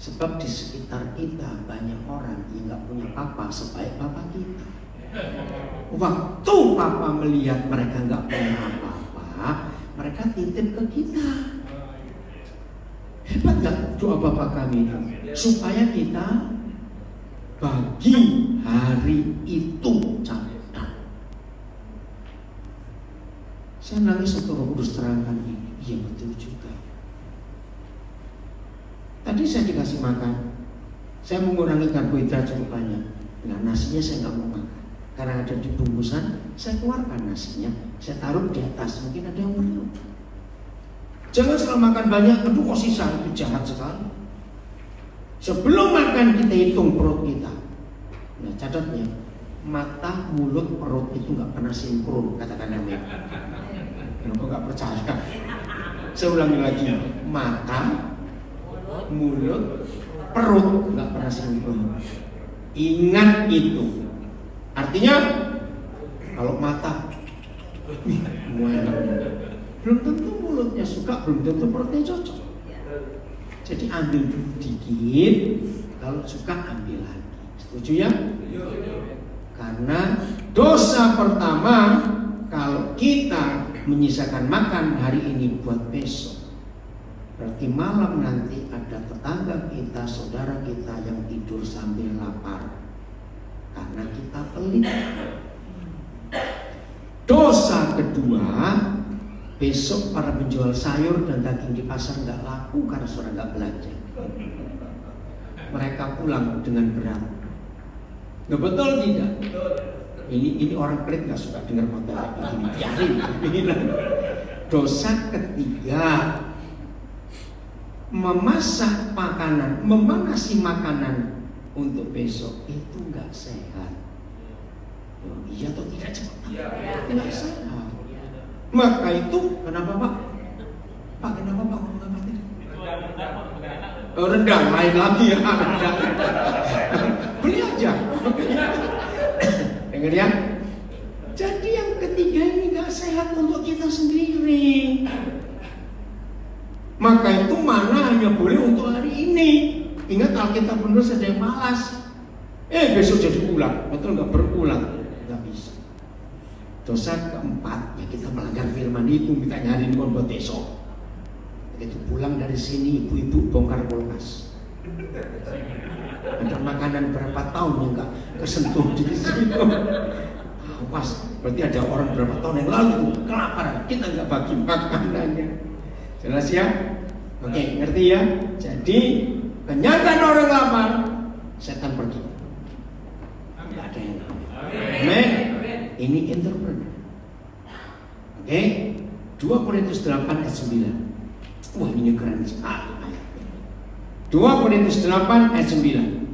sebab di sekitar kita banyak orang yang nggak punya Papa sebaik Papa kita. Waktu Papa melihat mereka nggak punya apa-apa, mereka titip ke kita. Hebat nggak doa Bapa kami itu? Supaya kita bagi hari itu catat. Saya nangis waktu Roh Kudus terangkan ini. Iya betul juga. Tadi saya dikasih makan, saya mengurangi karbohidrat cukup banyak. Nah nasinya saya nggak mau makan karena ada di bungkusan. Saya keluarkan nasinya, saya taruh di atas. Mungkin ada yang perlu. Jangan setelah makan banyak, aduh kok sisa, itu jahat sekali. Sebelum makan kita hitung perut kita. Nah catatnya, mata, mulut, perut itu nggak pernah sinkron, katakan amin. Kenapa nggak percaya? Saya ulangi lagi, mata, mulut, perut nggak pernah sinkron. Ingat itu. Artinya kalau mata, belum tentu mulutnya suka, belum tentu perutnya cocok. Jadi ambil dulu dikit, kalau suka ambil lagi. Setuju ya? Karena Dosa pertama, kalau kita menyisakan makan hari ini buat besok, berarti malam nanti ada tetangga kita, saudara kita yang tidur sambil lapar karena kita pelit. Dosa kedua, besok para penjual sayur dan daging di pasar nggak laku karena saudara nggak belanja. Mereka pulang dengan berat. Nggak betul tidak? Ini orang pelit nggak suka dengar khotbah begini. Dosa ketiga, memasak makanan, memanasi makanan untuk besok itu nggak sehat. Oh, iya atau tidak cepat? Nggak sehat. Maka itu kenapa Pak? Pak kenapa Pak? Rendang lain lagi ya. Beli aja. Dengar ya. Jadi yang ketiga ini nggak sehat untuk kita sendiri. Maka itu mana hanya boleh untuk hari ini. Ingat Alkitab menulis ada yang malas. Besok jadi ulang, betul nggak berulang? Nggak bisa. Dosa keempat, ya kita melanggar firman itu, minta nyari buat besok. Begitu pulang dari sini, ibu-ibu bongkar kulkas. Ada makanan berapa tahun yang nggak kesentuh di situ. Pas, berarti ada orang berapa tahun yang lalu kelaparan, kita nggak bagi makanannya. Jelas ya? Oke, ngerti ya? Jadi kenyatakan orang lapar, setan pergi. Nggak ada yang namanya. Amin. Ini entrepreneur. Oke, 2 Korintus 8 ayat 9. Wah, ini keren sekali ayat. 2 Korintus 8 ayat 9.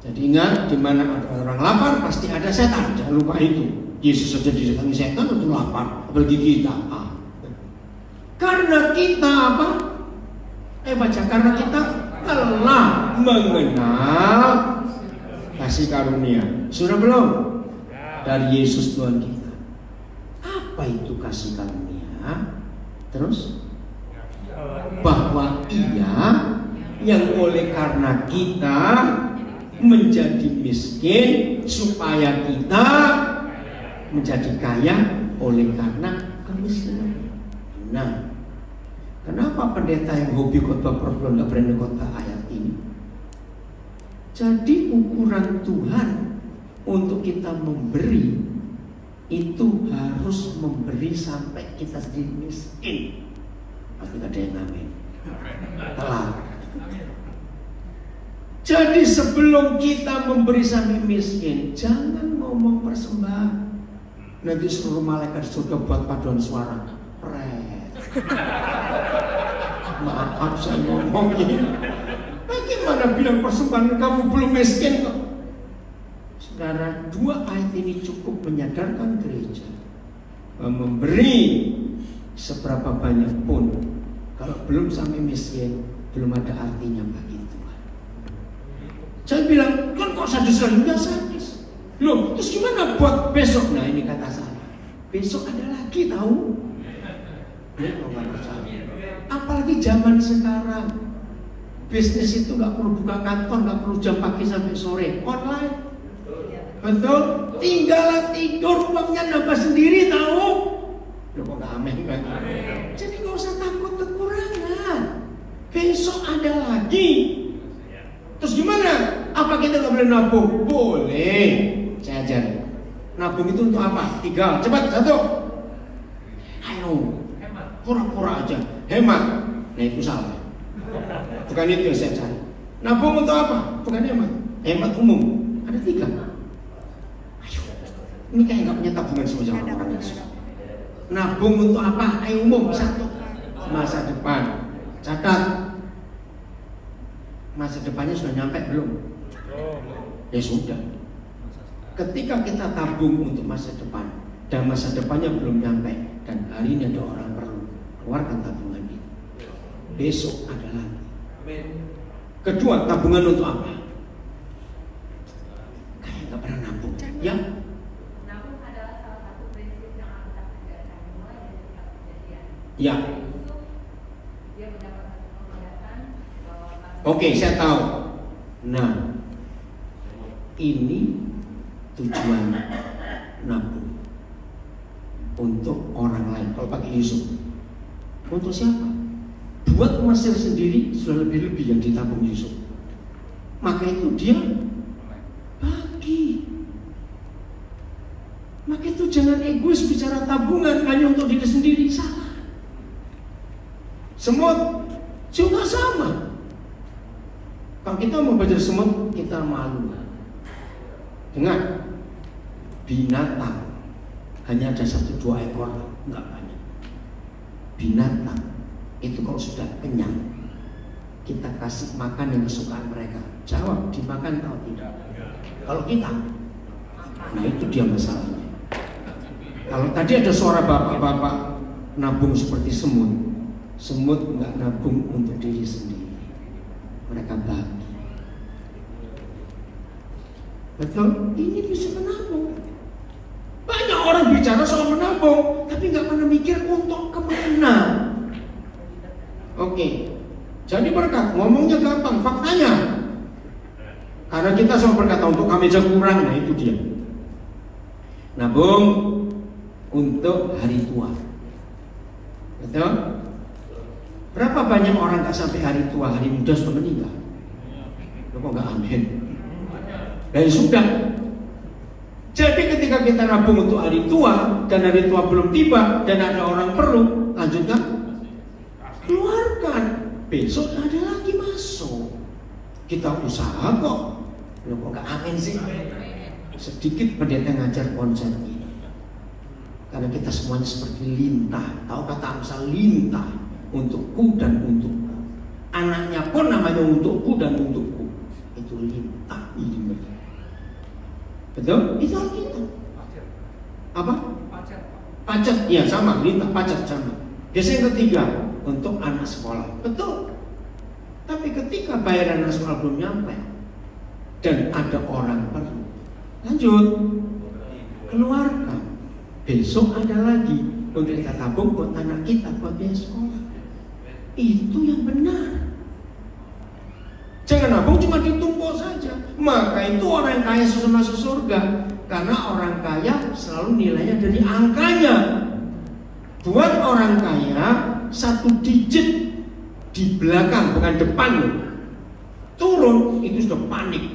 Jadi ingat, di mana ada orang lapar pasti ada setan. Jangan lupa itu. Yesus saja didatangi setan untuk lapar, apalagi kita. Karena kita apa? Baca, karena kita telah mengenal kasih karunia. Sudah belum? Dari Yesus Tuhan kita. Apa itu kasih karunia? Terus? Bahwa Ia yang oleh karena kita menjadi miskin supaya kita menjadi kaya oleh karena kemiskinan. Nah, kenapa pendeta yang hobi khotbah perpuluhan nggak berani khotbah ayat ini? Jadi ukuran Tuhan untuk kita memberi itu harus memberi sampai kita jadi miskin. Pasti ada yang amin. Telah. Jadi sebelum kita memberi sampai miskin, jangan ngomong persembahan. Nanti seluruh malaikat surga buat paduan suara. Maaf saya ngomongin. Bagaimana bilang persembahan kamu belum miskin kok? Saudara, 2 ayat ini cukup menyadarkan gereja bahwa memberi seberapa banyak pun kalau belum sampai miskin belum ada artinya bagi Tuhan. Saya bilang, kan kok sadis sekali? Enggak sadis. Loh, terus gimana buat besok? Nah ini kata saya, besok ada lagi tahu. Kok nggak percaya? Apalagi zaman sekarang, bisnis itu nggak perlu buka kantor, nggak perlu jam pagi sampai sore, online. Betul? Tinggal tidur, uangnya nambah sendiri tahu. Loh kok nggak amin kan? Jadi nggak usah takut kekurangan. Besok ada lagi. Terus gimana? Apa kita nggak boleh nabung? Boleh. Saya ajarin. Nabung itu untuk apa? 3. Cepat 1. Ayo. Pura-pura aja. Hemat. Nah itu salah. Bukan itu yang saya cari. Nabung untuk apa? Bukan hemat. Hemat umum. Ada 3. Ayo. Ini kayak nggak punya tabungan semua orang Yesus. Nabung untuk apa? Ayo umum. 1. Masa depan. Catat. Masa depannya sudah nyampe belum? Ya sudah. Ketika kita tabung untuk masa depan dan masa depannya belum nyampe dan hari ini ada orang perlu, keluarkan tabungan itu. Besok ada lagi. Kedua, tabungan untuk apa? Kayak nggak pernah nabung. Ya. Nabung adalah salah satu prinsip yang kita ajarkan mulai dari kitab Kejadian. Ya. Dia mendapat satu penglihatan bahwa pada Oke, saya tahu. Nah, ini tujuan nabung untuk orang lain. Kalau pakai Yusuf, untuk siapa? Buat Mesir sendiri sudah lebih-lebih yang ditabung Yusuf. Maka itu dia bagi. Maka itu jangan egois bicara tabungan hanya untuk diri sendiri, salah. Semut juga sama. Kalau kita mau belajar semut, kita malu. Dengar, binatang hanya ada 1-2 ekor, enggak banyak. Binatang itu kalau sudah kenyang, kita kasih makan yang kesukaan mereka. Jawab, dimakan atau tidak? Kalau kita, nah itu dia masalahnya. Kalau tadi ada suara bapak-bapak nabung seperti semut, semut nggak nabung untuk diri sendiri, mereka bagi. Betul? Ini bisa menabung. Banyak orang bicara soal menabung, tapi nggak pernah mikir untuk kemana. Oke, jadi berkat, ngomongnya gampang, faktanya. Karena kita selalu berkata untuk kami aja kurang, nah itu dia. Nabung untuk hari tua. Betul? Berapa banyak orang gak sampai hari tua, hari muda sudah meninggal? Lo kok gak amin? Dan sudah. Jadi ketika kita nabung untuk hari tua dan hari tua belum tiba dan ada orang perlu, lanjutkan, keluarkan. Besok ada lagi masuk. Kita usaha kok. Lo kok gak amin sih? Sedikit pendeta ngajar konsep ini. Karena kita semuanya seperti lintah. Tahu kata Amsal, lintah, untukku dan untukku. Anaknya pun namanya untukku dan untukku. Itu lintah ini. Betul? Itu Alkitab. Apa? Pajak. Iya sama, lintah pajak sama. Biasanya yang ketiga, untuk anak sekolah. Betul. Tapi ketika bayaran anak sekolah belum nyampe dan ada orang perlu, lanjut, keluarkan. Besok ada lagi untuk kita tabung buat anak kita, buat biaya sekolah. Itu yang benar. Jangan nabung cuma ditumpuk saja. Maka itu orang yang kaya susah masuk surga. Karena orang kaya selalu nilainya dari angkanya. Buat orang kaya 1 digit di belakang bukan depan turun itu sudah panik.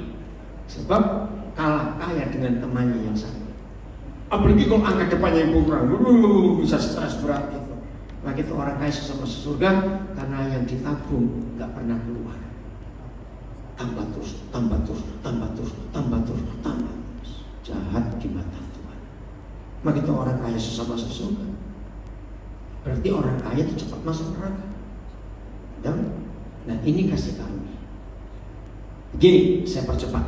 Sebab kalah kaya dengan temannya yang sama. Apalagi kalau angka depannya yang kurang, bisa stres berat gitu. Maka itu orang kaya susah masuk surga karena yang ditabung nggak pernah keluar. Tambah terus, tambah terus, tambah terus, tambah terus, tambah terus. Jahat di mata Tuhan. Maka itu orang kaya susah masuk surga. Berarti orang kaya itu cepat masuk neraka. Dan nah ini kasih karunia. Begini, saya percepat.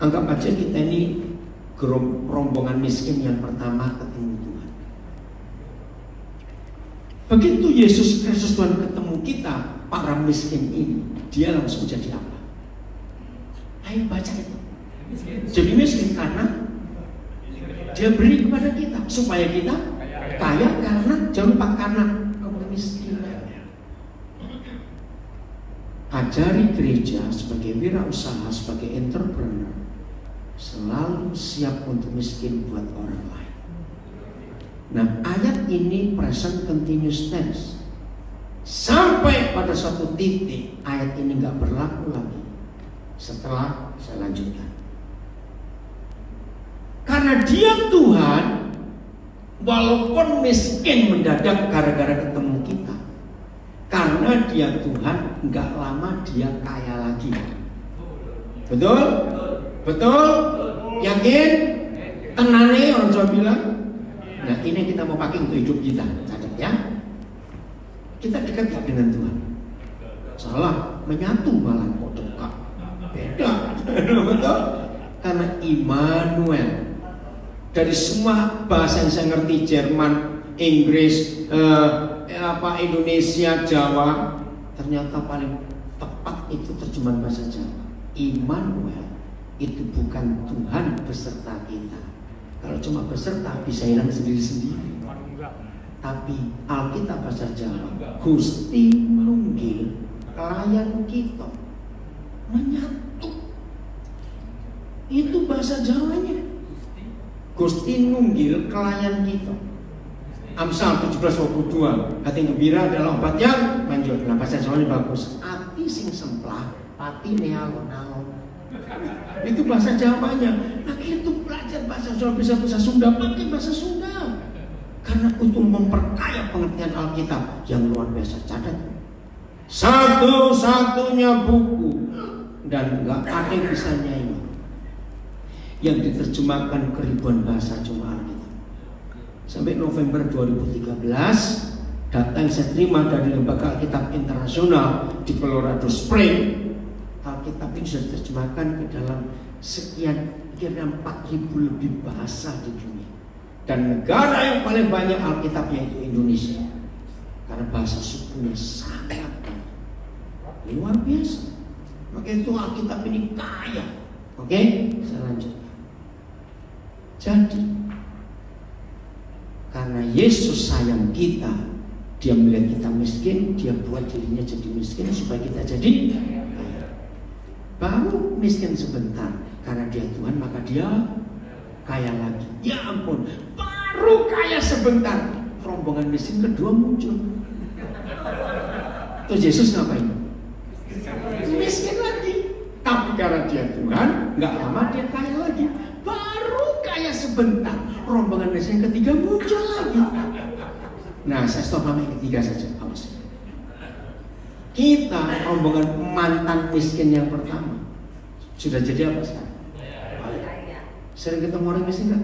Anggap aja kita ini rombongan miskin yang pertama ketemu Tuhan. Begitu Yesus Kristus Tuhan ketemu kita, para miskin ini, dia langsung jadi apa? Ayo baca itu. Jadi miskin karena dia beri kepada kita supaya kita kaya karena jangan lupa karena kemiskinan. Ajari gereja sebagai wirausaha, sebagai entrepreneur, selalu siap untuk miskin buat orang lain. Nah, ayat ini present continuous tense. Sampai pada suatu titik ayat ini nggak berlaku lagi. Setelah saya lanjutkan. Karena dia Tuhan, walaupun miskin mendadak gara-gara ketemu kita, karena dia Tuhan, nggak lama dia kaya lagi. Betul? Betul? Yakin? Tenane orang Jawa bilang. Nah ini kita mau pakai untuk hidup kita. Catat ya. Kita dekat gak dengan Tuhan? Salah, menyatu malah kok dekat. Beda. Betul? Karena Immanuel. Dari semua bahasa yang saya ngerti, Jerman, Inggris, Indonesia, Jawa, ternyata paling tepat itu terjemahan bahasa Jawa. Immanuel itu bukan Tuhan beserta kita. Kalau cuma beserta bisa hilang sendiri-sendiri. Tapi Alkitab bahasa Jawa, Gusti nunggil kelayan kita menyatu. Itu bahasa Jawanya. Gusti nunggil kelayan kita. Amsal 17:22, hati gembira adalah obat yang manjur. Nah, bahasa Jawanya bagus. Ati sing semplah, pati nealon-alon. Itu bahasa Jawanya. Nah, itu belajar bahasa Jawa, bisa bahasa Sunda, pakai bahasa Sunda. Karena untuk memperkaya pengertian Alkitab yang luar biasa. Catat, satu-satunya buku dan nggak ada yang bisa nyanyi yang diterjemahkan ke ribuan bahasa cuma Alkitab. Sampai November 2013, data yang saya terima dari Lembaga Alkitab Internasional di Colorado Spring, Alkitab ini sudah diterjemahkan ke dalam sekian, kira 4.000 lebih bahasa di dunia. Dan negara yang paling banyak Alkitab yaitu Indonesia, karena bahasa sukunya sangat banyak, luar biasa. Maka itu Alkitab ini kaya. Oke, saya lanjutkan. Jadi karena Yesus sayang kita, Dia melihat kita miskin, Dia buat dirinya jadi miskin supaya kita jadi kaya. Baru miskin sebentar, karena Dia Tuhan maka Dia kaya lagi. Ya ampun, baru kaya sebentar, rombongan miskin kedua muncul. Terus Yesus ngapain? Miskin lagi. Tapi karena Dia Tuhan, nggak lama Dia kaya lagi. Baru kaya sebentar, rombongan miskin ketiga muncul lagi. Nah, saya stop sama yang ketiga saja. Awas. Kita rombongan mantan miskin yang pertama sudah jadi apa sekarang? Sering ketemu orang miskin kan?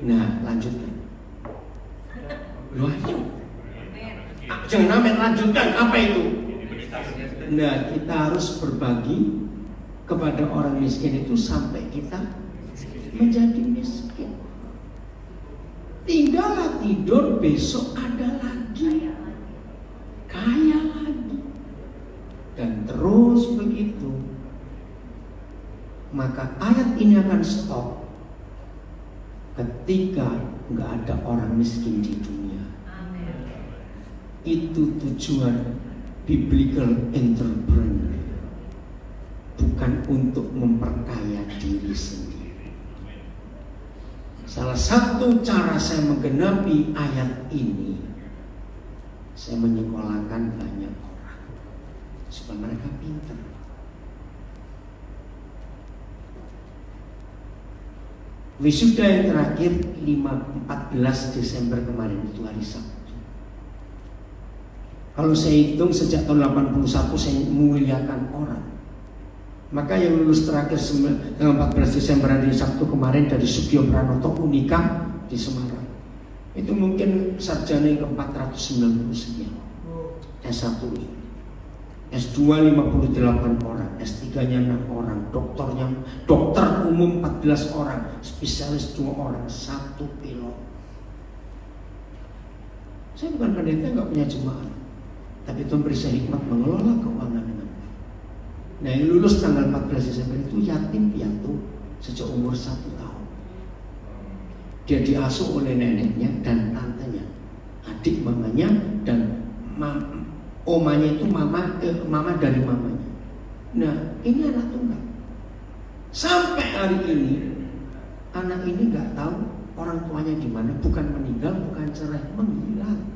Nah, lanjutkan. Loh, ayo. Jangan amin, lanjutkan. Apa itu? Nah, kita harus berbagi kepada orang miskin itu sampai kita menjadi miskin. Tinggallah tidur, besok ada lagi, kaya lagi, dan terus begitu. Maka ayat ini akan stop ketika nggak ada orang miskin di dunia. Amin. Itu tujuan biblical entrepreneur, bukan untuk memperkaya diri sendiri. Salah satu cara saya menggenapi ayat ini, saya menyekolahkan banyak orang supaya mereka pintar. Wisuda yang terakhir 14 Desember kemarin, itu hari Sabtu. Kalau saya hitung sejak tahun 81 saya muliakan orang. Maka yang lulus terakhir 14 Desember hari Sabtu kemarin dari Sugio Pranoto Unika di Semarang, itu mungkin sarjana yang ke-490 sekian. S1 ini, S2 58 orang, S3-nya 6 orang, dokter umum 14 orang, spesialis 2 orang, 1 pilot. Saya bukan pendeta, nggak punya jemaat, tapi Tuhan beri saya hikmat mengelola keuangan dengan baik. Nah, yang lulus tanggal 14 Desember itu yatim piatu sejak umur 1 tahun. Dia diasuh oleh neneknya dan tantenya, adik mamanya dan omanya itu mama dari mamanya. Nah, ini anak tunggal. Sampai hari ini anak ini nggak tahu orang tuanya di mana, bukan meninggal, bukan cerai, menghilang.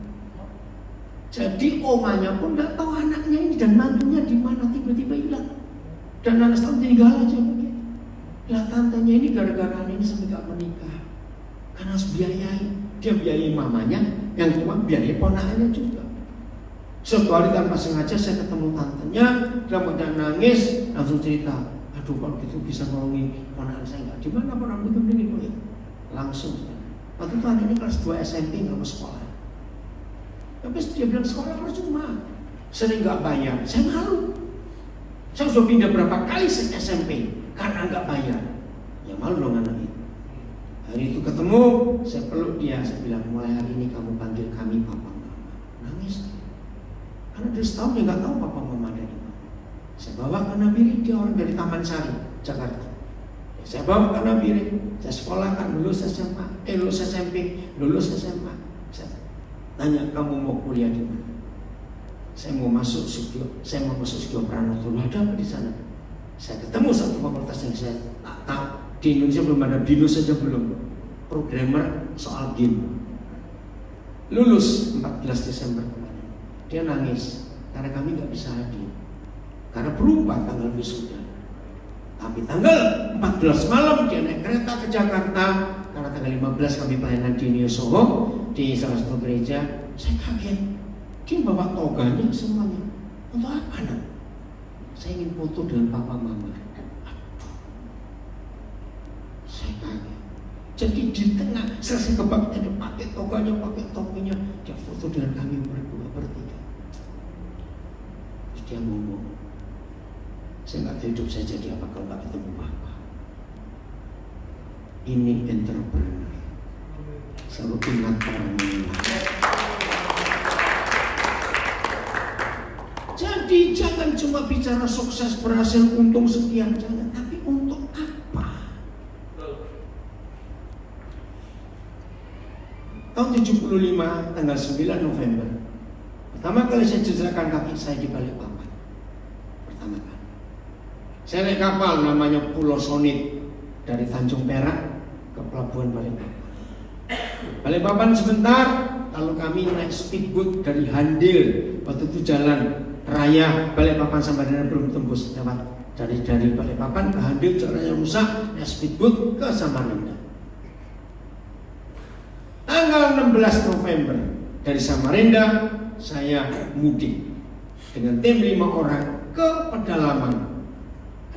Jadi omanya pun nggak tahu anaknya ini dan mantunya di mana, tiba-tiba hilang. Dan anak setahun tinggal aja mungkin. Lah tantenya ini gara-gara ini sampai nggak menikah, karena harus biayai. Dia biayai mamanya, yang tua biayai ponakannya juga. Suatu hari tanpa sengaja saya ketemu tantenya, dia mau nangis, langsung cerita, aduh kalau gitu bisa nolongi ponakan saya nggak? Di mana ponakan itu begini? Oh ya, langsung. Waktu itu anak ini kelas 2 SMP nggak mau sekolah. Tapi dia bilang sekolah percuma, sering nggak bayar. Saya malu. Saya sudah pindah berapa kali SMP karena nggak bayar. Ya malu dong anak itu. Hari itu ketemu, saya peluk dia, saya bilang mulai hari ini kamu panggil kami papa mama. Nangis. Karena dia setahun dia nggak tahu papa mama dari mana. Saya bawa ke Nabiri, dia orang dari Taman Sari, Jakarta. Saya bawa ke Nabiri, saya sekolahkan, lulus SMA, lulus SMP, lulus SMA. Tanya, kamu mau kuliah di mana? Saya mau masuk Sugio Pranoto. Ada apa di sana? Saya ketemu satu fakultas yang saya tak tahu. Di Indonesia belum ada, BINUS saja belum. Programmer soal game. Lulus 14 Desember kemarin. Dia nangis karena kami nggak bisa hadir. Karena berubah tanggal wisuda. Tapi tanggal 14 malam dia naik kereta ke Jakarta. Karena tanggal 15 kami pelayanan di New Soho, di salah satu gereja. Saya kaget. Dia bawa toganya semuanya. Untuk apa nak? Saya ingin foto dengan papa mama. Aduh. Saya kaget. Jadi di tengah selesai kebaktian dia pakai toganya, dia foto dengan kami berdua bertiga. Terus dia ngomong, saya nggak tahu hidup saya jadi apa kalau nggak ketemu papa. Ini entrepreneur. Selalu ingat orang lain. Jadi jangan cuma bicara sukses, berhasil, untung sekian, jangan. Tapi untuk apa? Tahun 75, tanggal 9 November, pertama kali saya jejakkan kaki saya di Balikpapan. Pertama kali saya naik kapal namanya Pulau Sonit dari Tanjung Perak ke Pelabuhan Balikpapan. Balikpapan sebentar, lalu kami naik speedboat dari Handil. Waktu itu jalan raya Balikpapan Samarinda belum tembus, lewat dari Balikpapan ke Handil jalannya rusak, naik speedboat ke Samarinda. Tanggal 16 November dari Samarinda saya mudik dengan tim 5 orang ke pedalaman.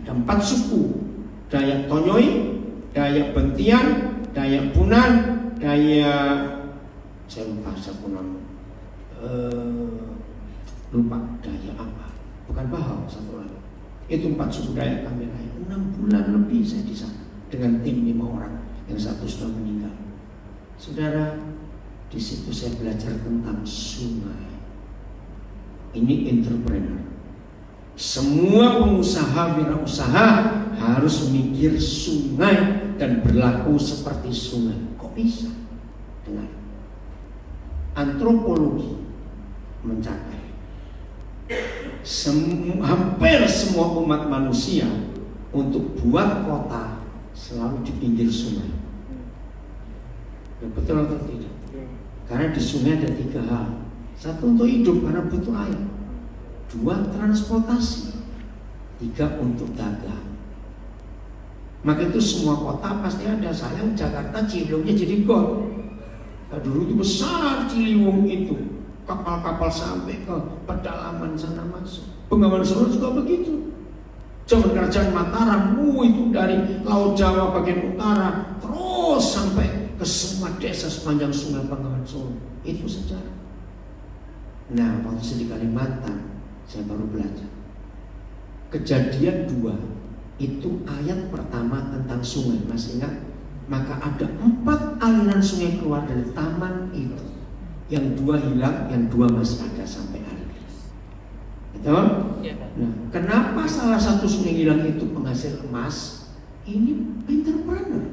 Ada 4 suku, Dayak Tonyoy, Dayak Bentian, Dayak Punan, Dayak saya lupa satu nama, lupa Dayak apa, bukan Bahau satu lagi. Itu 4 suku Dayak kami raya. 6 bulan lebih saya di sana dengan tim 5 orang, yang 1 sudah meninggal. Saudara, di situ saya belajar tentang sungai. Ini entrepreneur. Semua pengusaha, wirausaha harus memikir sungai dan berlaku seperti sungai. Kok bisa? Dengar. Antropologi mencapai hampir semua umat manusia untuk buat kota selalu di pinggir sungai. Betul atau tidak? Karena di sungai ada 3 hal. 1 untuk hidup karena butuh air. 2 transportasi. 3 untuk dagang. Maka itu semua kota pasti ada. Sayang Jakarta Ciliwungnya jadi got. Nah, dulu itu besar Ciliwung itu. Kapal-kapal sampai ke pedalaman sana masuk. Bengawan Solo juga begitu. Zaman kerajaan Mataram, itu dari Laut Jawa bagian utara terus sampai ke semua desa sepanjang sungai Bengawan Solo. Itu sejarah. Nah, waktu saya di Kalimantan, saya baru belajar. Kejadian 2 itu ayat pertama tentang sungai, masih ingat? Maka ada 4 aliran sungai keluar dari taman itu. Yang 2 hilang, yang 2 masih ada sampai hari ini. Betul? Nah, kenapa salah satu sungai hilang itu penghasil emas? Ini entrepreneur.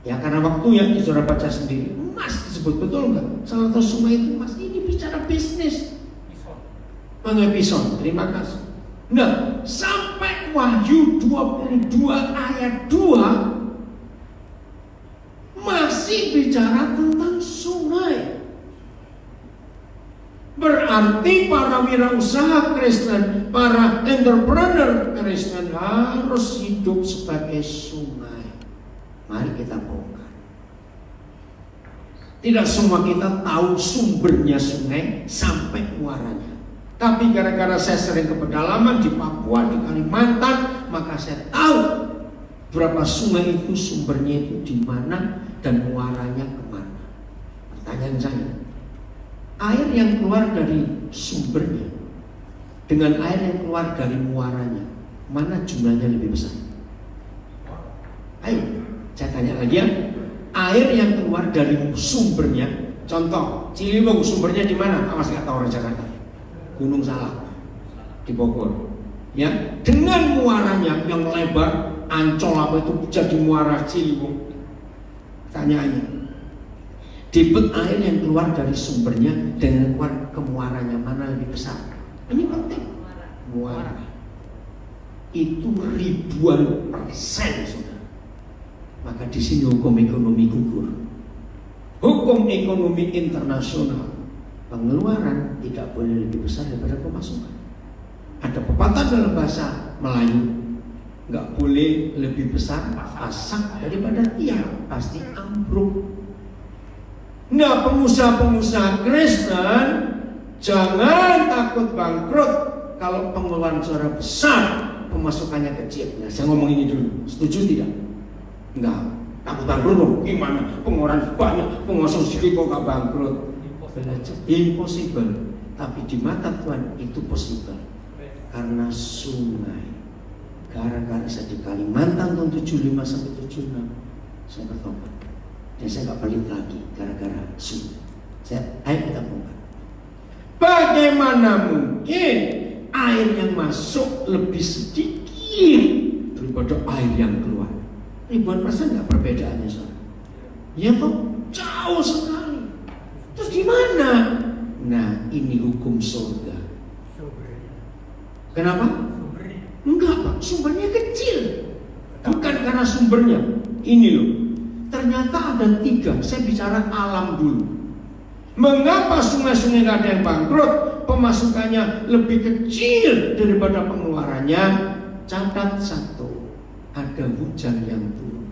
Ya karena waktu yang saudara baca sendiri, emas disebut, betul nggak? Salah satu sungai itu emas. Ini bicara bisnis. Mengenai Pison, terima kasih. Nah, sampai Wahyu 22 ayat 2 masih bicara tentang sungai. Berarti para wirausaha Kristen, para entrepreneur Kristen harus hidup sebagai sungai. Mari kita bongkar. Tidak semua kita tahu sumbernya sungai sampai muaranya. Tapi gara-gara saya sering ke pedalaman di Papua, di Kalimantan, maka saya tahu berapa sungai itu sumbernya itu di mana dan muaranya kemana. Pertanyaan saya, air yang keluar dari sumbernya dengan air yang keluar dari muaranya, mana jumlahnya lebih besar? Ayo, saya tanya lagi ya. Air yang keluar dari sumbernya, contoh Ciliwung sumbernya di mana? Awas nggak tahu orang Jakarta. Gunung Salak di Bogor. Ya, dengan muaranya yang lebar, Ancol apa itu jadi muara Ciliwung. Tanyaannya, Debit air yang keluar dari sumbernya dengan kemuarannya mana lebih besar. Ini penting. Muara. Itu ribuan persen, saudara. Maka di sini hukum ekonomi gugur. Hukum ekonomi internasional, pengeluaran tidak boleh lebih besar daripada pemasukan. Ada pepatah dalam bahasa Melayu, nggak boleh lebih besar pasak daripada tiang, pasti ambruk. Nah, pengusaha-pengusaha Kristen jangan takut bangkrut kalau pengeluaran saudara besar, pemasukannya kecil. Nah, saya ngomong ini dulu, setuju tidak? Enggak, takut bangkrut dong. Gimana? Pengeluaran banyak, pengusaha sedikit kok gak bangkrut? Impossible. Tapi di mata Tuhan itu possible. Karena sungai. Gara-gara saya di Kalimantan tahun 75 sampai 76, saya bertobat. Dan saya gak balik lagi gara-gara sungai. Ayo kita bongkar. Bagaimana mungkin air yang masuk lebih sedikit daripada air yang keluar? Ribuan persen gak perbedaannya, saudara? Ya kok jauh sekali. Terus gimana? Nah, ini hukum surga. Kenapa? Enggak, Pak, sumbernya kecil. Bukan karena sumbernya. Ini loh. Ternyata ada 3. Saya bicara alam dulu. Mengapa sungai-sungai gak ada yang bangkrut? Pemasukannya lebih kecil daripada pengeluarannya. Catat 1, ada hujan yang turun.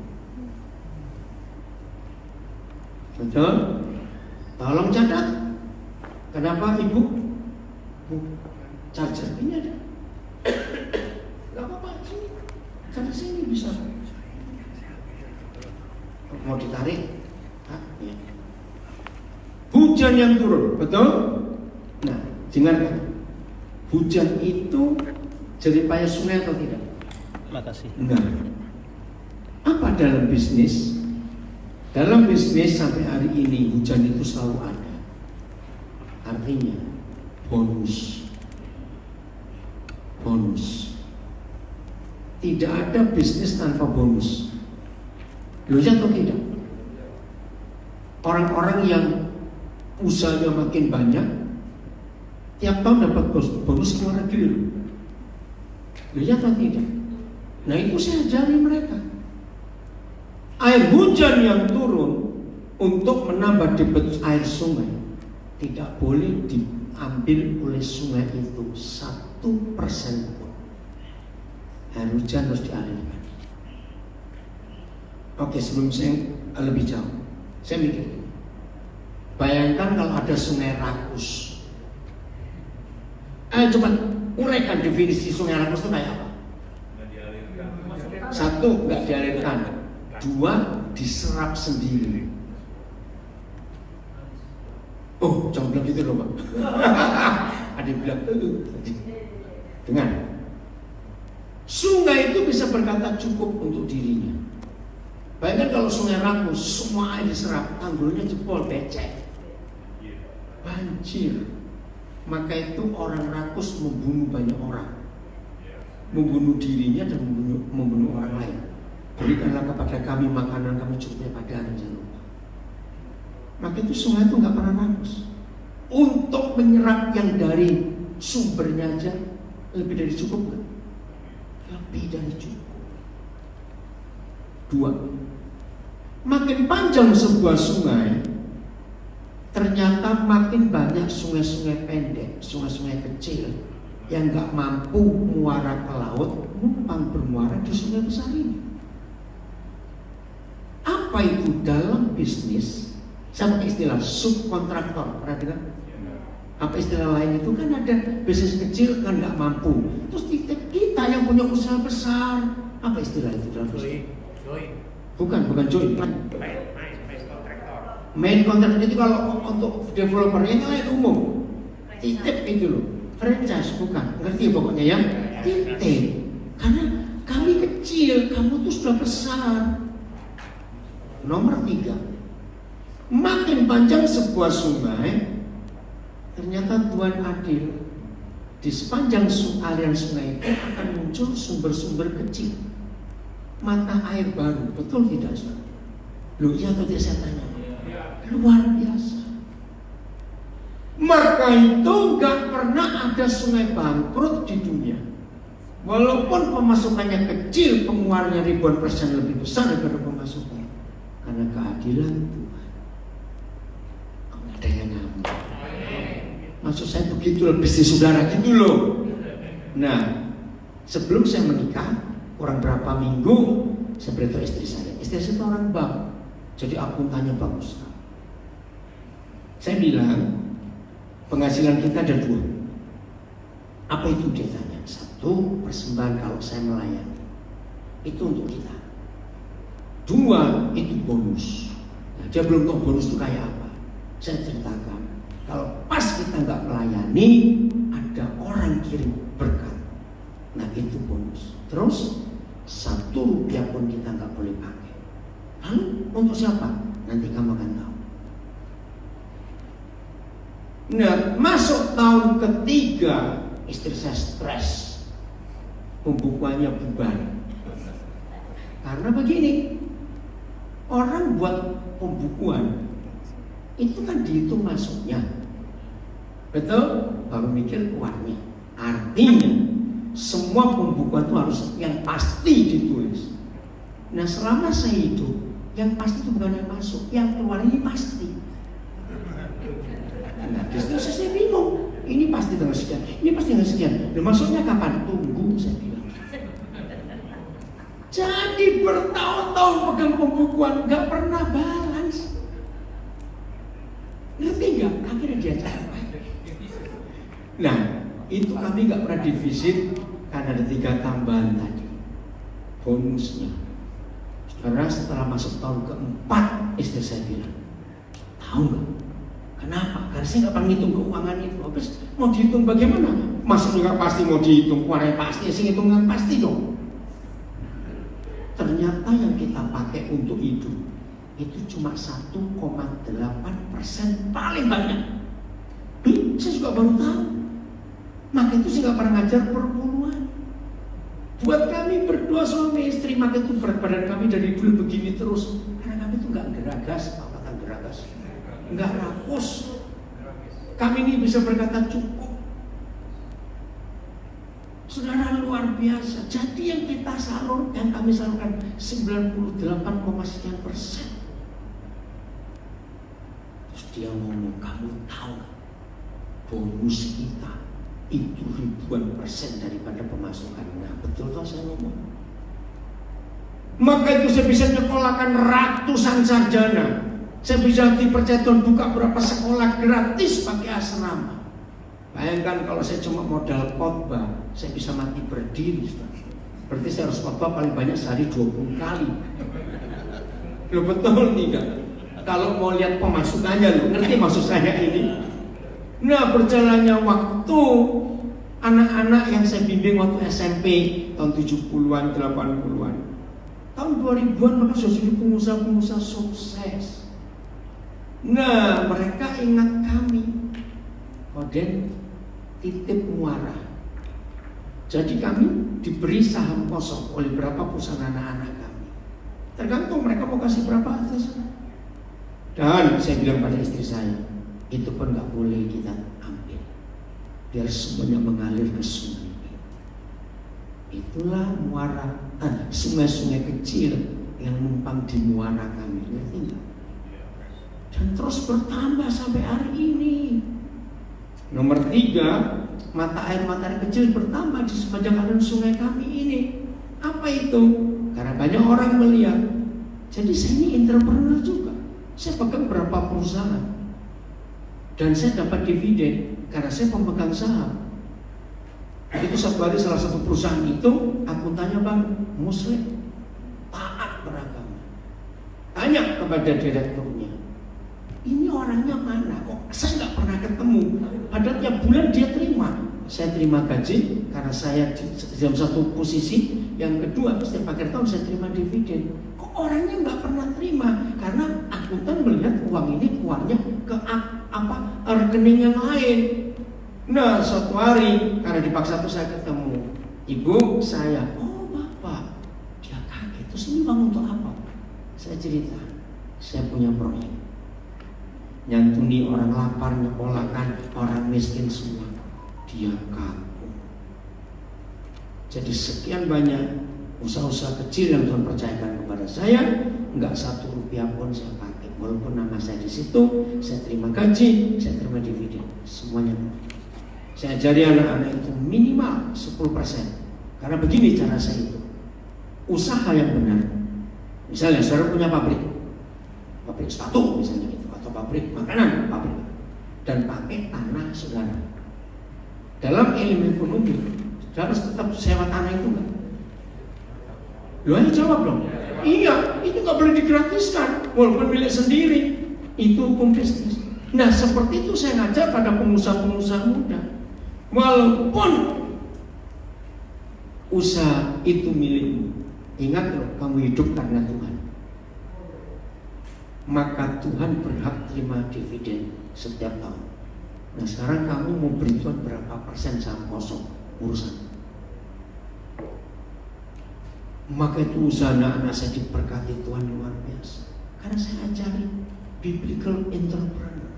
Betul? Tolong catat. Kenapa Ibu? Charger ini ada. Gak apa-apa, sini. Karena sini bisa. Mau ditarik? Ya. Hujan yang turun, betul? Nah, dengarkan. Hujan itu jeripaya sungai atau tidak? Makasih. Enggak. Apa dalam bisnis? Dalam bisnis sampai hari ini hujan itu selalu ada. Artinya bonus. Bonus. Tidak ada bisnis tanpa bonus. Loh ya atau tidak? Orang-orang yang usahanya makin banyak, tiap tahun dapat bonus keluar negeri. Loh ya atau tidak? Nah, itu saya ajari mereka. Air hujan yang turun untuk menambah debit air sungai tidak boleh diambil oleh sungai itu 1% pun. Air hujan harus dialirkan. Oke, sebelum saya lebih jauh, saya mikir, bayangkan kalau ada sungai rakus. Coba uraikan definisi sungai rakus itu kayak apa? 1, nggak dialirkan. 2, diserap sendiri. Oh, jangan bilang gitu loh, Pak. Ada yang bilang, dengar. Sungai itu bisa berkata cukup untuk dirinya. Bayangkan kalau sungai rakus, semua air diserap, tanggulnya jebol, becek, banjir. Maka itu orang rakus membunuh banyak orang, membunuh dirinya dan membunuh orang lain. Berikanlah kepada kami makanan kami cukupnya pada hari jangan lupa. Maka itu sungai itu nggak pernah rakus. Untuk menyerap yang dari sumbernya aja lebih dari cukup kan? Lebih dari cukup. 2, makin panjang sebuah sungai, ternyata makin banyak sungai-sungai pendek, sungai-sungai kecil yang nggak mampu muara ke laut, numpang bermuara di sungai besar ini. Apa itu dalam bisnis? Sama istilah subkontraktor, pernah dengar? Apa istilah lain itu kan ada bisnis kecil kan nggak mampu. Terus kita yang punya usaha besar, apa istilah itu dalam bisnis? Bukan join. Main kontraktor itu kalau untuk developernya yang lain umum. Titip itu loh. Franchise bukan. Ngerti pokoknya ya? Titip. Karena kami kecil, kamu tuh sudah besar. Nomor 3, makin panjang sebuah sungai, ternyata Tuhan adil. Di sepanjang aliran sungai itu akan muncul sumber-sumber kecil, mata air baru. Betul tidak, Saudara? Loh iya atau tidak saya tanya? Luar biasa. Maka itu gak pernah ada sungai bangkrut di dunia. Walaupun pemasukannya kecil, pengeluarannya ribuan persen lebih besar daripada pemasukan. Karena keadilan Tuhan. Kok gak ada yang ngomong? Maksud saya begitu lebih di saudara gitu loh. Nah, sebelum saya menikah, kurang berapa minggu, saya beritahu istri saya. Istri saya itu orang bank, jadi akuntannya bagus. Saya bilang, penghasilan kita ada 2. Apa itu dia tanya? 1, persembahan kalau saya melayani. Itu untuk kita. 2, itu bonus. Nah, dia belum tahu bonus itu kayak apa. Saya ceritakan, kalau pas kita nggak melayani, ada orang kirim berkat. Nah itu bonus. Terus 1 rupiah pun kita nggak boleh pakai. Lalu untuk siapa? Nanti kamu akan tahu. Nah, masuk tahun ketiga, istri saya stres, pembukuannya bubar. Karena begini, orang buat pembukuan itu kan dihitung masuknya, betul? Baru mikir keluarnya. Artinya semua pembukuan itu harus yang pasti ditulis. Nah, selama saya hidup, yang pasti itu bukan yang masuk, yang keluar ini pasti. Nah, terus saya bingung. Ini pasti tanggal sekian, ini pasti tanggal sekian. Dan maksudnya kapan? Tunggu, saya bilang. Jadi bertahun-tahun pegang pembukuan, nggak pernah balance. Ngerti nggak? Akhirnya dia capek. Nah, itu kami nggak pernah defisit karena ada 3 tambahan tadi. Bonusnya. Karena setelah masuk tahun keempat, istri saya bilang, tahu nggak? Kenapa? Karena saya nggak pernah ngitung keuangan itu. Habis mau dihitung bagaimana? Masuk juga pasti mau dihitung, keluarnya pasti, sih hitungan pasti dong. Ternyata yang kita pakai untuk hidup itu cuma 1,8% paling banyak. Saya juga baru tahu. Maka itu saya nggak pernah ngajar perpuluhan. Buat kami berdua suami istri, maka itu berat badan kami dari dulu begini terus. Karena kami itu nggak geragas, apa kata geragas? Nggak rakus. Kami ini bisa berkata cukup. Saudara, luar biasa. Jadi yang kita salurkan, kami salurkan 98,sekian%. Terus dia ngomong, kamu tahu gak? Bonus kita itu ribuan persen daripada pemasukan. Nah, betul toh saya ngomong. Maka itu saya bisa nyekolahkan ratusan sarjana. Saya bisa dipercaya Tuhan buka berapa sekolah gratis pakai asrama. Bayangkan kalau saya cuma modal khotbah, saya bisa mati berdiri. Berarti saya harus khotbah paling banyak sehari 20 kali. Loh, betul tidak? Kalau mau lihat pemasukannya, lo ngerti maksud saya ini? Nah, berjalannya waktu, anak-anak yang saya bimbing waktu SMP tahun 70-an, 80-an, tahun 2000-an mereka sudah jadi pengusaha-pengusaha sukses. Nah, mereka ingat kami. Koden titip muara. Jadi kami diberi saham kosong oleh berapa perusahaan anak-anak kami. Tergantung mereka mau kasih berapa atas. Dan saya bilang pada istri saya, itu pun gak boleh kita ambil. Biar semuanya mengalir ke sungai. Itulah muara, sungai-sungai kecil yang numpang di muara kami. Ngerti gak? Dan terus bertambah sampai hari ini. Nomor 3, mata air kecil bertambah di sepanjang aliran sungai kami ini. Apa itu? Karena banyak orang melihat. Jadi saya ini entrepreneur juga. Saya pegang berapa perusahaan. Dan saya dapat dividen karena saya pemegang saham. Itu satu hari salah satu perusahaan itu akuntannya bang Muslim, taat beragama. Tanya kepada direkturnya, ini orangnya mana? Kok saya nggak pernah ketemu? Padahal tiap bulan dia terima. Saya terima gaji karena saya dalam satu posisi. Yang kedua, setiap akhir tahun saya terima dividen. Kok orangnya nggak pernah terima? Karena akuntan melihat uang ini keluarnya ke rekening yang lain. Nah, suatu hari karena dipaksa tuh saya ketemu ibu saya. Oh bapak, dia kaget. Terus ini uang untuk apa? Saya cerita, saya punya proyek. nyantuni orang lapar, nyekolahkan orang miskin semua. Dia kaku. Jadi sekian banyak usaha-usaha kecil yang Tuhan percayakan kepada saya, nggak 1 rupiah pun saya pakai. Walaupun nama saya di situ, saya terima gaji, saya terima dividen, semuanya. Saya ajari anak-anak itu minimal 10%. Karena begini cara saya itu, usaha yang benar. Misalnya saudara punya pabrik sepatu misalnya gitu, atau pabrik makanan, dan pakai tanah saudara. Dalam ilmu ekonomi, saudara harus tetap sewa tanah itu enggak? Lu aja jawab dong. Iya, itu nggak boleh digratiskan, walaupun milik sendiri. Itu hukum bisnis. Nah, seperti itu saya ngajak pada pengusaha-pengusaha muda. Walaupun usaha itu milikmu, ingat loh, kamu hidup karena Tuhan. Maka Tuhan berhak terima dividen setiap tahun. Nah, sekarang kamu mau beri Tuhan berapa persen saham kosong urusan. Maka itu usaha anak-anak saya diberkati Tuhan luar biasa. Karena saya ajari biblical entrepreneur.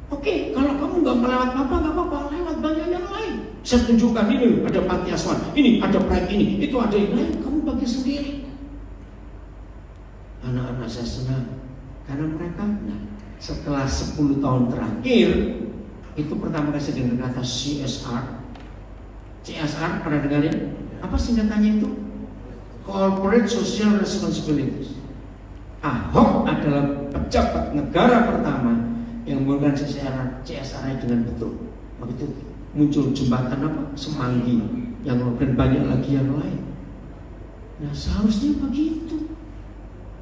Oke, kalau kamu nggak melewat apa, nggak apa-apa, lewat banyak yang lain. Saya tunjukkan ini, ada panti asuhan, ini ada proyek ini, itu ada yang lain, kamu bagi sendiri. Anak-anak saya senang karena mereka, nah, setelah 10 tahun terakhir, itu pertama kali saya dengar kata CSR, pernah dengarin? Apa singkatannya itu? Corporate Social Responsibilities. Ahok adalah pejabat negara pertama yang menggunakan CSR dengan betul. Begitu muncul jembatan apa? Semanggi, yang dan banyak lagi yang lain. Nah, seharusnya begitu.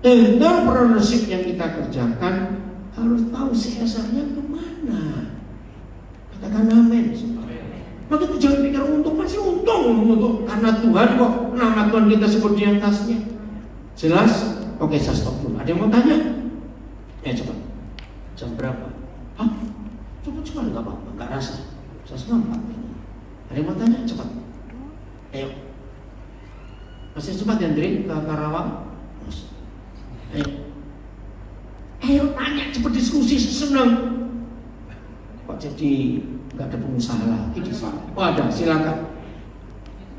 Entrepreneurship yang kita kerjakan harus tahu CSR-nya kemana. Katakan amin. Maka jangan pikir untung, pasti untung karena Tuhan kok, nama Tuhan kita sebut di atasnya. Jelas? Oke, saya stop dulu. Ada yang mau tanya? Cepat. Jam berapa? Hah? Cepat nggak apa-apa, nggak rasa. Saya senang Pak. Ada yang mau tanya? Cepat. Ayo. Masih cepat ya, Andri, ke Karawang? Ayo tanya, cepat diskusi, senang. Kok jadi nggak ada pengusaha lagi di sana? Oh, ada, silakan.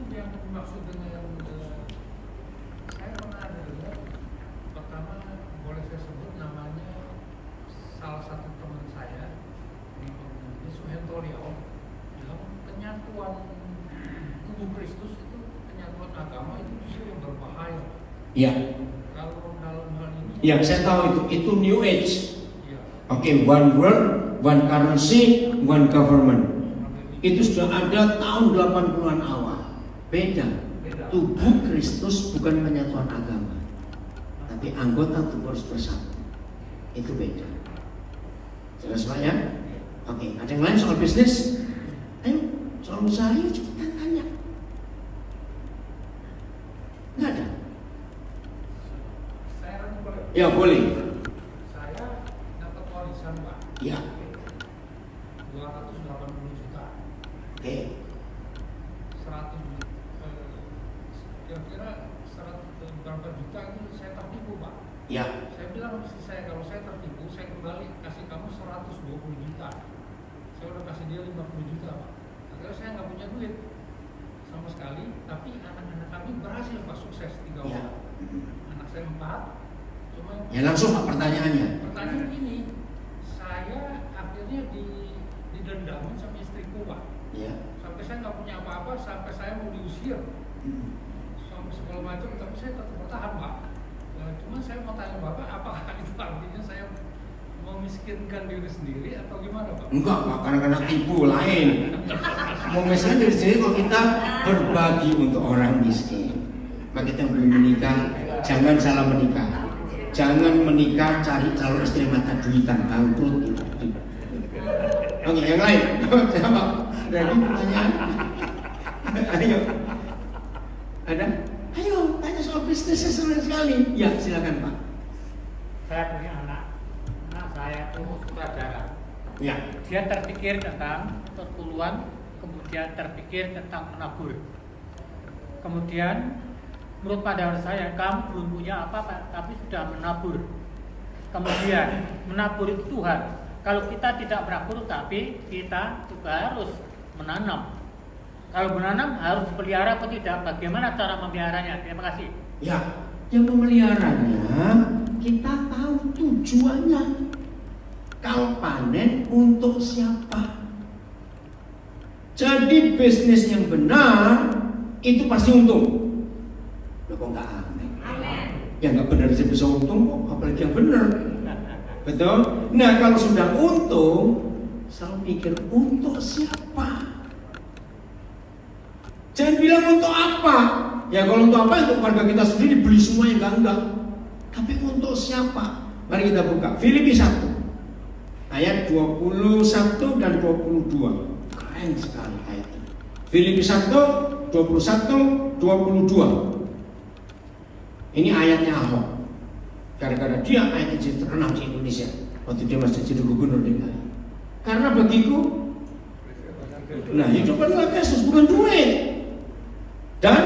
Itu yang dimaksud dengan saya pernah dengar. Pertama, boleh saya sebut namanya salah satu teman saya di Suhento Riau, dalam penyatuan tubuh Kristus itu, penyatuan agama itu justru yang berbahaya. Iya. Kalau dalam hal ini, Ya, saya tahu itu New Age. ya. Oke, one world, one currency, one government. Itu sudah ada tahun 80-an awal. Beda. Tubuh Kristus bukan penyatuan agama, tapi anggota tubuh harus bersatu. Itu beda. Jelas Pak ya? Oke, ada yang lain soal bisnis? Ayo, soal usaha, ayo cepetan tanya. Nggak ada? Saya boleh. Ya boleh. Saya dapat warisan Pak. Ya. 280 juta. Oke. 100 kira-kira 100 berapa juta itu saya tertipu Pak. Ya. Saya bilang mesti saya, kalau saya tertipu saya kembali kasih kamu 120 juta. Saya udah kasih dia 50 juta Pak. Akhirnya saya nggak punya duit sama sekali, tapi anak-anak kami berhasil Pak, sukses 3 Ya. orang. Anak saya 4. Cuma Ya langsung Pak pertanyaannya. pertanyaan ini, saya akhirnya didendam sama istriku Pak. Ya. Sampai saya nggak punya apa-apa, sampai saya mau diusir sampai segala macam, tapi saya tetap bertahan Pak. Cuma saya mau tanya Bapak, apakah itu artinya saya memiskinkan diri sendiri atau gimana Pak? Enggak Pak, karena kena tipu lain. Mau misalnya dari sini kalau kita berbagi untuk orang miskin, maka kita yang belum menikah jangan salah menikah. Jangan menikah cari calon istri mata duitan, bangkrut gitu. Oke, yang lain. Siapa? Ada pertanyaan? Ayo. Ada? Ayo, tanya soal bisnisnya seru sekali. Ya, silakan Pak. Saya punya anak saya itu sutradara. Ya. Dia terpikir tentang perpuluhan, kemudian terpikir tentang menabur. Kemudian menurut pandangan saya, kamu belum punya apa-apa, tapi sudah menabur. Kemudian menabur itu Tuhan. Kalau kita tidak menabur, tapi kita juga harus menanam. Kalau menanam harus dipelihara atau tidak? Bagaimana cara memeliharanya? Terima kasih. Ya, yang memeliharanya kita tahu tujuannya. Kalau panen untuk siapa? Jadi bisnis yang benar itu pasti untung. Loh, kok nggak aneh? Ya nggak benar sih bisa untung kok, apalagi yang benar. Betul? Nah kalau sudah untung, selalu pikir untuk siapa? Jangan bilang untuk apa. Ya kalau untuk apa, untuk keluarga kita sendiri, beli semua yang enggak. Tapi untuk siapa? Mari kita buka Filipi 1 ayat 21 dan 22. Keren sekali ayat ini. Filipi 1 21 22. Ini ayatnya Ahok. Gara-gara dia ayat ini terkenal di Indonesia waktu dia masih jadi gubernur DKI. Karena bagiku, nah hidup adalah Kristus, bukan duit. Dan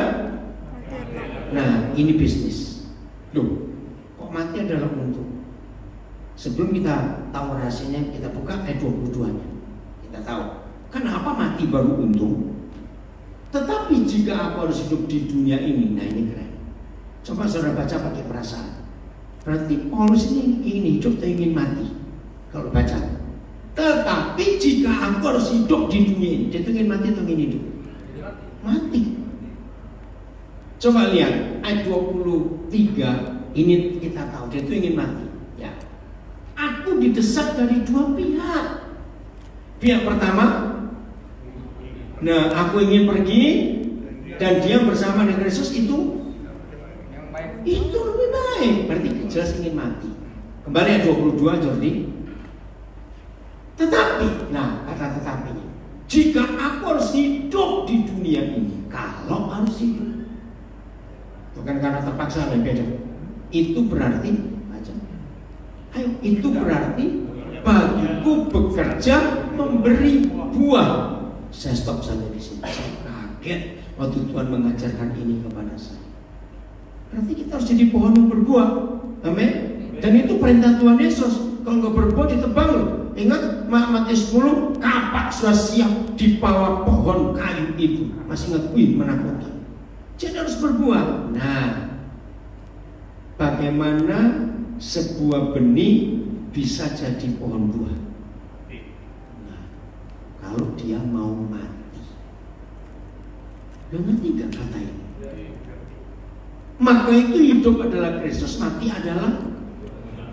nah ini bisnis. Loh, kok mati adalah untung? Sebelum kita tahu rahasianya, kita buka ayat 22-nya. Kita tahu kenapa mati baru untung. Tetapi jika aku harus hidup di dunia ini, nah ini keren. Coba saudara baca pakai perasaan. Berarti Paulus ini ingin hidup atau ingin mati? Kalau baca. Tetapi jika aku harus hidup di dunia ini, dia ingin mati atau ingin hidup? Mati. Coba lihat ayat 23, ini kita tahu dia itu ingin mati. Ya. Aku didesak dari dua pihak. Pihak pertama, nah aku ingin pergi dan dia bersama dengan Kristus itu lebih baik. Berarti jelas ingin mati. Kembali ayat 22 Jordi. Tetapi, nah kata tetapi, jika aku harus hidup di dunia ini, kalau harus hidup, bukan karena terpaksa, beda. Itu berarti, baca. Ayo, itu berarti bagiku bekerja memberi buah. Saya stop saja di sini. Saya kaget waktu Tuhan mengajarkan ini kepada saya. Berarti kita harus jadi pohon yang berbuah. Amin. Dan itu perintah Tuhan Yesus. Kalau nggak berbuah ditebang loh. Ingat Matius 10, kapak sudah siap di bawah pohon kayu itu. Masih ingat? Wih, menakutkan. Jadi harus berbuah. Nah, bagaimana sebuah benih bisa jadi pohon buah? Nah, kalau dia mau mati. Lo ngerti gak kata ini? Maka itu hidup adalah Kristus, mati adalah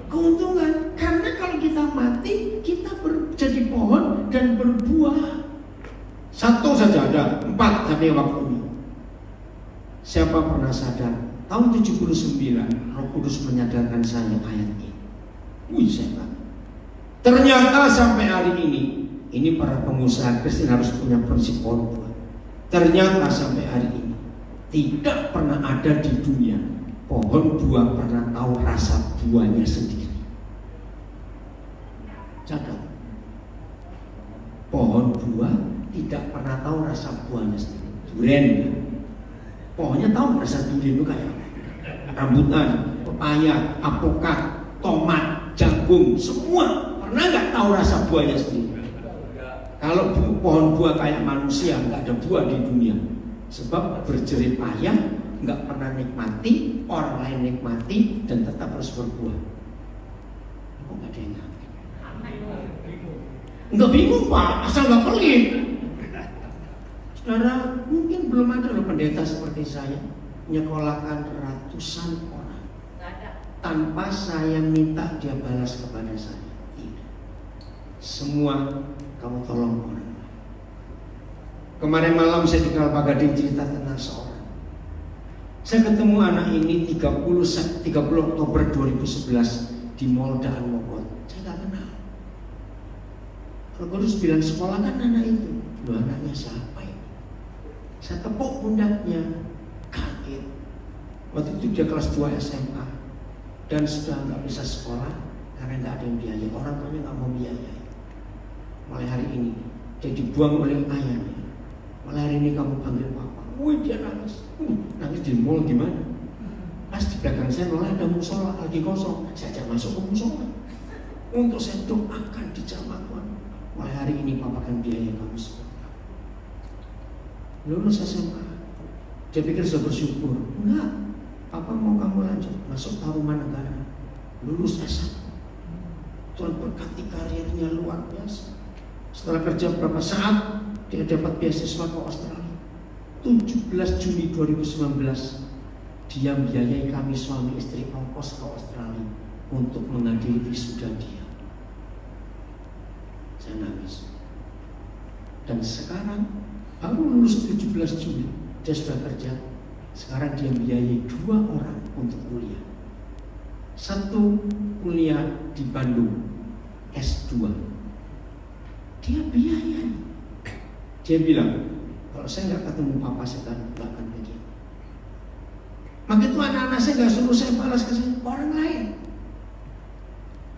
keuntungan. Karena kalau kita mati, kita jadi pohon dan berbuah. Satu saja ada, 4 sampai waktunya. Siapa pernah sadar? Tahun 79, Roh Kudus menyadarkan saya ayat ini. Wih, saya ternyata sampai hari ini para pengusaha Kristen harus punya prinsip pohon buah. Ternyata sampai hari ini tidak pernah ada di dunia pohon buah pernah tahu rasa buahnya sendiri. Catat. Pohon buah tidak pernah tahu rasa buahnya sendiri. Durian, pohonnya tahu rasa durian itu kayak rambutan, pepaya, apokat, tomat, jagung, semua pernah nggak tahu rasa buahnya sendiri. Kalau pohon buah kayak manusia nggak ada buah di dunia. Sebab berjerih payah, nggak pernah nikmati, orang lain nikmati dan tetap harus berbuah. Kok nggak ada yang ngerti? Nggak bingung Pak, asal nggak pelit. Saudara, mungkin belum ada loh pendeta seperti saya menyekolahkan ratusan orang tanpa saya minta dia balas kepada saya. Tidak. Semua kamu tolong orang. Kemarin malam saya di Kelapa Gading cerita tentang seorang. Saya ketemu anak ini 30 Oktober 2011 di Mall Daan Mogot. Saya tak kenal. Kalau Kudus bilang sekolah kan anak itu. Loh, anaknya siapa ini? Saya tepuk pundaknya, kaget. Waktu itu dia kelas 2 SMA dan sudah nggak bisa sekolah karena nggak ada yang biaya. Orang tuanya nggak mau biayai. Mulai hari ini dia dibuang oleh ayahnya. Mulai hari ini kamu panggil papa. Wih, dia nangis. Nangis di mall gimana? Pasti di belakang saya malah ada musola lagi kosong. Saya ajak masuk ke musola untuk saya doakan di jamaah Tuhan. Mulai hari ini Papa akan biaya kamu sekolah. Lulus SMA, dia pikir sudah bersyukur. Enggak, Papa mau kamu lanjut masuk Tarumanegara, lulus S1. Tuhan berkati karirnya luar biasa. Setelah kerja beberapa saat, dia dapat beasiswa ke Australia. 17 Juni 2019, dia membiayai kami suami istri ongkos ke Australia untuk menghadiri wisuda dia. Saya nangis. Dan sekarang baru lulus 17 Juli, dia sudah kerja. Sekarang dia membiayai 2 orang untuk kuliah. Satu kuliah di Bandung, S2. Dia biayai. Dia bilang, kalau saya nggak ketemu Papa, saya nggak akan begini. Maka itu anak-anak saya nggak suruh saya balas kasih orang lain.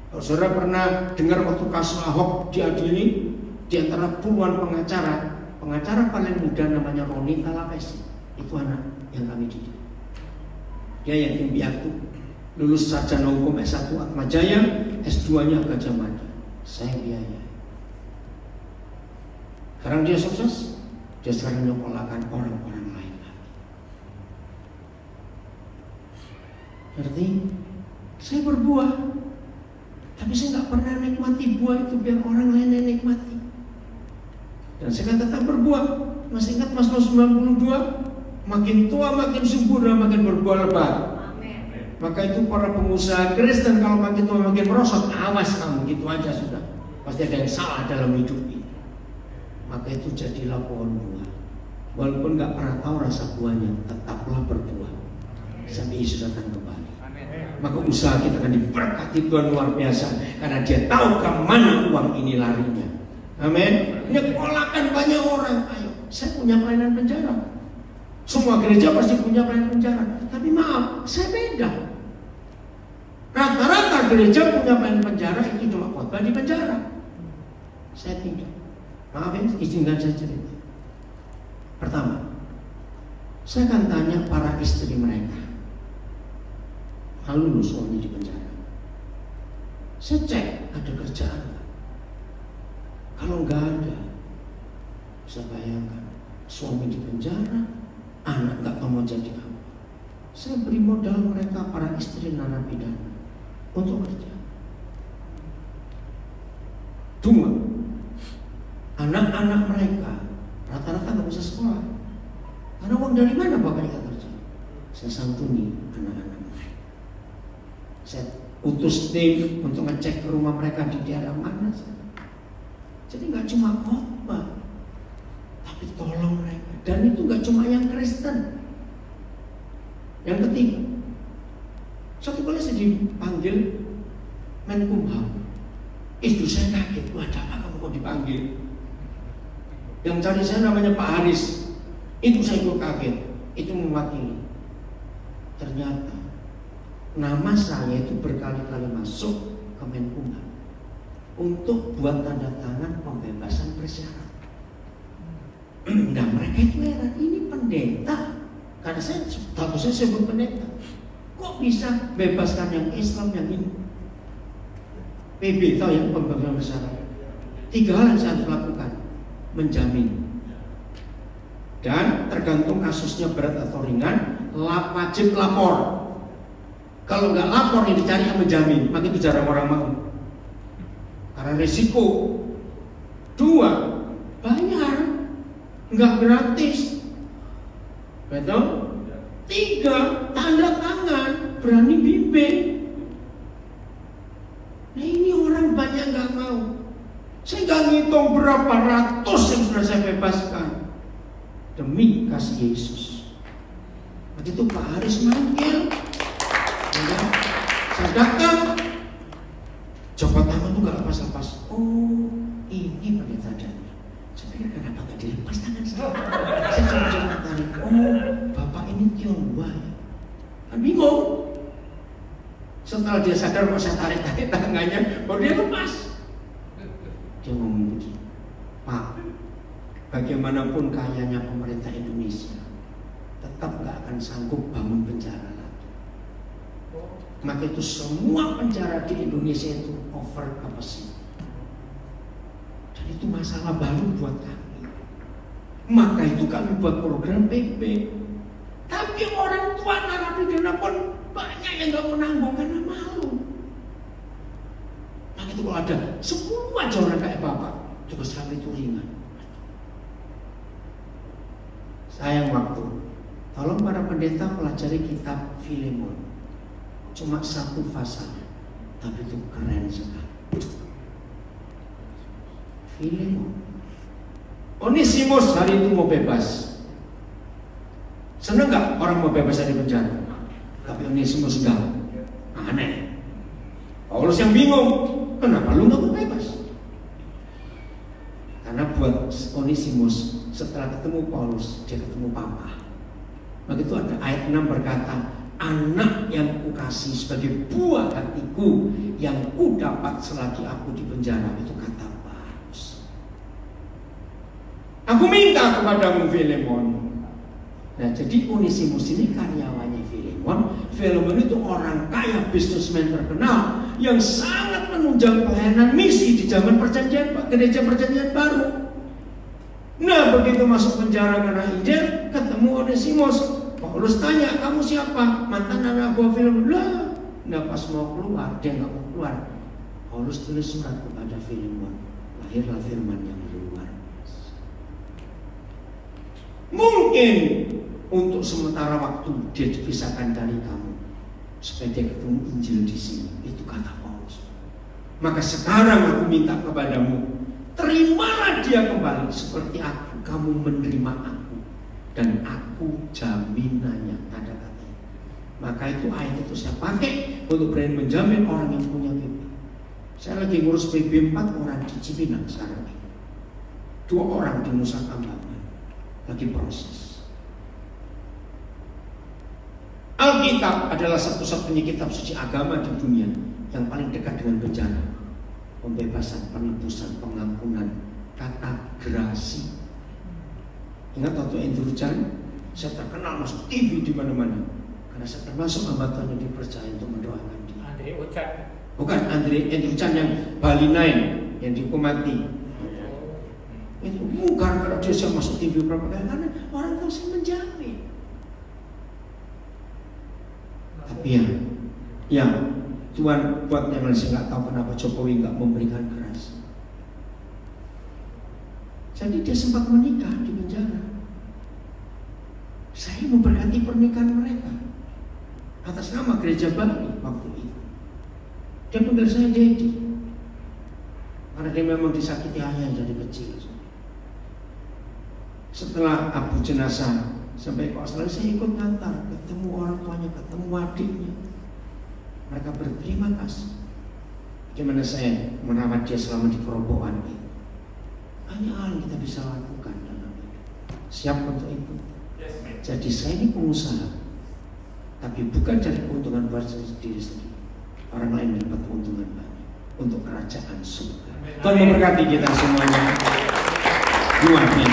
Kalau saudara pernah dengar waktu kasus Ahok diadili, di antara puluhan pengacara paling muda namanya Roni Talapesi, itu anak yang kami didik. Dia yatim piatu, lulus sarjana hukum S1 Atmajaya, S2-nya Gajah Mada. Saya biaya. Sekarang dia sukses, dia sekarang nyekolahkan orang-orang lain lagi. Berarti saya berbuah, tapi saya nggak pernah nikmati buah itu biar orang lain yang nikmati. Dan saya akan tetap berbuah. Masih ingat Mazmur 92? Makin tua makin subur dan makin berbuah lebat. Maka itu para pengusaha Kristen kalau makin tua makin merosot, awas kamu, gitu aja sudah. Pasti ada yang salah dalam hidup ini. Maka itu jadilah pohon buah. Walaupun nggak pernah tahu rasa buahnya, tetaplah berbuah sampai Yesus datang kembali. Maka usaha kita akan diberkati Tuhan luar biasa, karena dia tahu kemana uang ini larinya. Amin. Nyekolahkan banyak orang. Ayo, saya punya pelayanan penjara. Semua gereja pasti punya pelayanan penjara. Tapi maaf, saya beda. Rata-rata gereja punya pelayanan penjara itu cuma khotbah di penjara. Saya tidak. Maaf ya, izinkan saya cerita. Pertama, saya akan tanya para istri mereka. Lalu lulus suami di penjara. Saya cek ada kerjaan nggak? Kalau nggak ada, bisa bayangkan suami di penjara, anak nggak mau jadi apa. Saya beri modal mereka para istri narapidana untuk kerja. 2, anak-anak mereka rata-rata nggak bisa sekolah. Karena uang dari mana bapaknya kerja? Saya santuni anak-anak mereka. Saya utus tim untuk ngecek ke rumah mereka di daerah mana. Jadi nggak cuma khotbah, tapi tolong mereka. Dan itu nggak cuma yang Kristen. Yang ketiga, suatu kali saya dipanggil Menkumham. Istri saya kaget, wah ada apa kamu kok dipanggil? Yang cari saya namanya Pak Haris. Itu saya ikut kaget. Itu mewakili. Ternyata nama saya itu berkali-kali masuk ke Menkumham untuk buat tanda tangan pembebasan bersyarat. Nah mereka itu heran, ini pendeta. Karena saya sebut pendeta. Kok bisa bebaskan yang Islam yang ini? PB tahu ya, pembebasan bersyarat. 3 hal yang saya harus lakukan. Menjamin. Dan tergantung kasusnya berat atau ringan, wajib lapor. Kalau nggak lapor yang dicari yang menjamin, maka itu jarang orang mau. Karena risiko. 2, bayar, nggak gratis. Betul? 3, tanda tangan, berani bimbing. Nah ini orang banyak nggak mau. Saya nggak ngitung berapa ratus yang sudah saya bebaskan demi kasih Yesus. Begitu Pak Haris manggil, ya, saya datang, coba tangan tuh nggak lepas-lepas. Oh, ini pendeta Daniel. Saya pikir kenapa nggak dilepas tangan saya? Saya coba tarik. Oh, Bapak ini Tionghoa ya. Kan bingung. Setelah dia sadar kok saya tarik-tarik tangannya, baru dia lepas. Dia ngomong begini, Pak, bagaimanapun kayanya pemerintah Indonesia, tetap nggak akan sanggup bangun penjara lagi. Maka itu semua penjara di Indonesia itu over capacity. Dan itu masalah baru buat kami. Maka itu kami buat program PP. Tapi orang tua narapidana pun banyak yang gak mau nanggung karena malu. Maka itu kalau ada 10 aja orang kayak bapak, tugas kami itu ringan. Sayang waktu. Tolong para pendeta pelajari kitab Filemon. Cuma 1 pasal, tapi itu keren sekali. Filemon. Onesimus hari itu mau bebas. Seneng gak orang mau bebas dari penjara? Tapi Onesimus enggak. Aneh. Paulus yang bingung, kenapa lu gak mau bebas? Karena buat Onesimus, setelah ketemu Paulus, dia ketemu Papa. Maka itu ada ayat 6 berkata, anak yang kukasih sebagai buah hatiku, yang ku dapat selagi aku di penjara. Itu kata Paulus. Aku minta kepadamu Filemon. Nah, jadi Onesimus ini karyawannya Filemon. Filemon itu orang kaya, bisnismen terkenal yang sangat menunjang pelayanan misi di zaman gereja perjanjian baru. Nah, begitu masuk penjara karena Injil, ketemu Onesimus. Paulus tanya, kamu siapa? Mantan anak buah Filemon. Lah, nah pas mau keluar, dia nggak mau keluar. Paulus tulis surat kepada Filemon. Lahirlah firman yang luar. Mungkin untuk sementara waktu dia dipisahkan dari kamu supaya dia ketemu Injil di sini. Itu kata Paulus. Maka sekarang aku minta kepadamu, terimalah dia kembali seperti aku, kamu menerima aku, dan aku jaminannya. Ada katanya. Maka itu ayat itu saya pakai untuk berani menjamin orang yang punya PB. Saya lagi ngurus PB 4 orang di Cipinang sekarang ini. 2 orang di Nusa Kambangan lagi proses. Alkitab adalah satu-satunya kitab suci agama di dunia yang paling dekat dengan bencana, pembebasan, penebusan, pengampunan, kata gerasi. Ingat waktu Andrew Chan, saya terkenal masuk TV di mana-mana karena saya termasuk hamba Tuhan yang dipercaya untuk mendoakan dia. Andrew Chan. Bukan Andrew Chan yang Bali 9 yang dihukum mati. Itu bukan kalau dia saya masuk TV berapa kali karena orang tahu saya menjamin. Tapi ya Tuhan buat yang saya nggak tahu kenapa Jokowi nggak memberikan keras. Jadi dia sempat menikah di penjara. Saya memberkati pernikahan mereka atas nama gereja Bali waktu itu. Dia panggil saya Dedi karena dia memang disakiti ayah dari kecil. Setelah abu jenazah sampai ke Australia, saya ikut ngantar, ketemu orang tuanya, ketemu adiknya. Mereka berterima kasih. Bagaimana saya merawat dia selama di kerobokan itu. Hanya hal yang kita bisa lakukan dalam hidup. Siap untuk itu. Jadi saya ini pengusaha, tapi bukan dari keuntungan buat diri sendiri. Orang lain dapat keuntungan banyak untuk kerajaan surga. Tuhan memberkati kita semuanya. Luar biasa.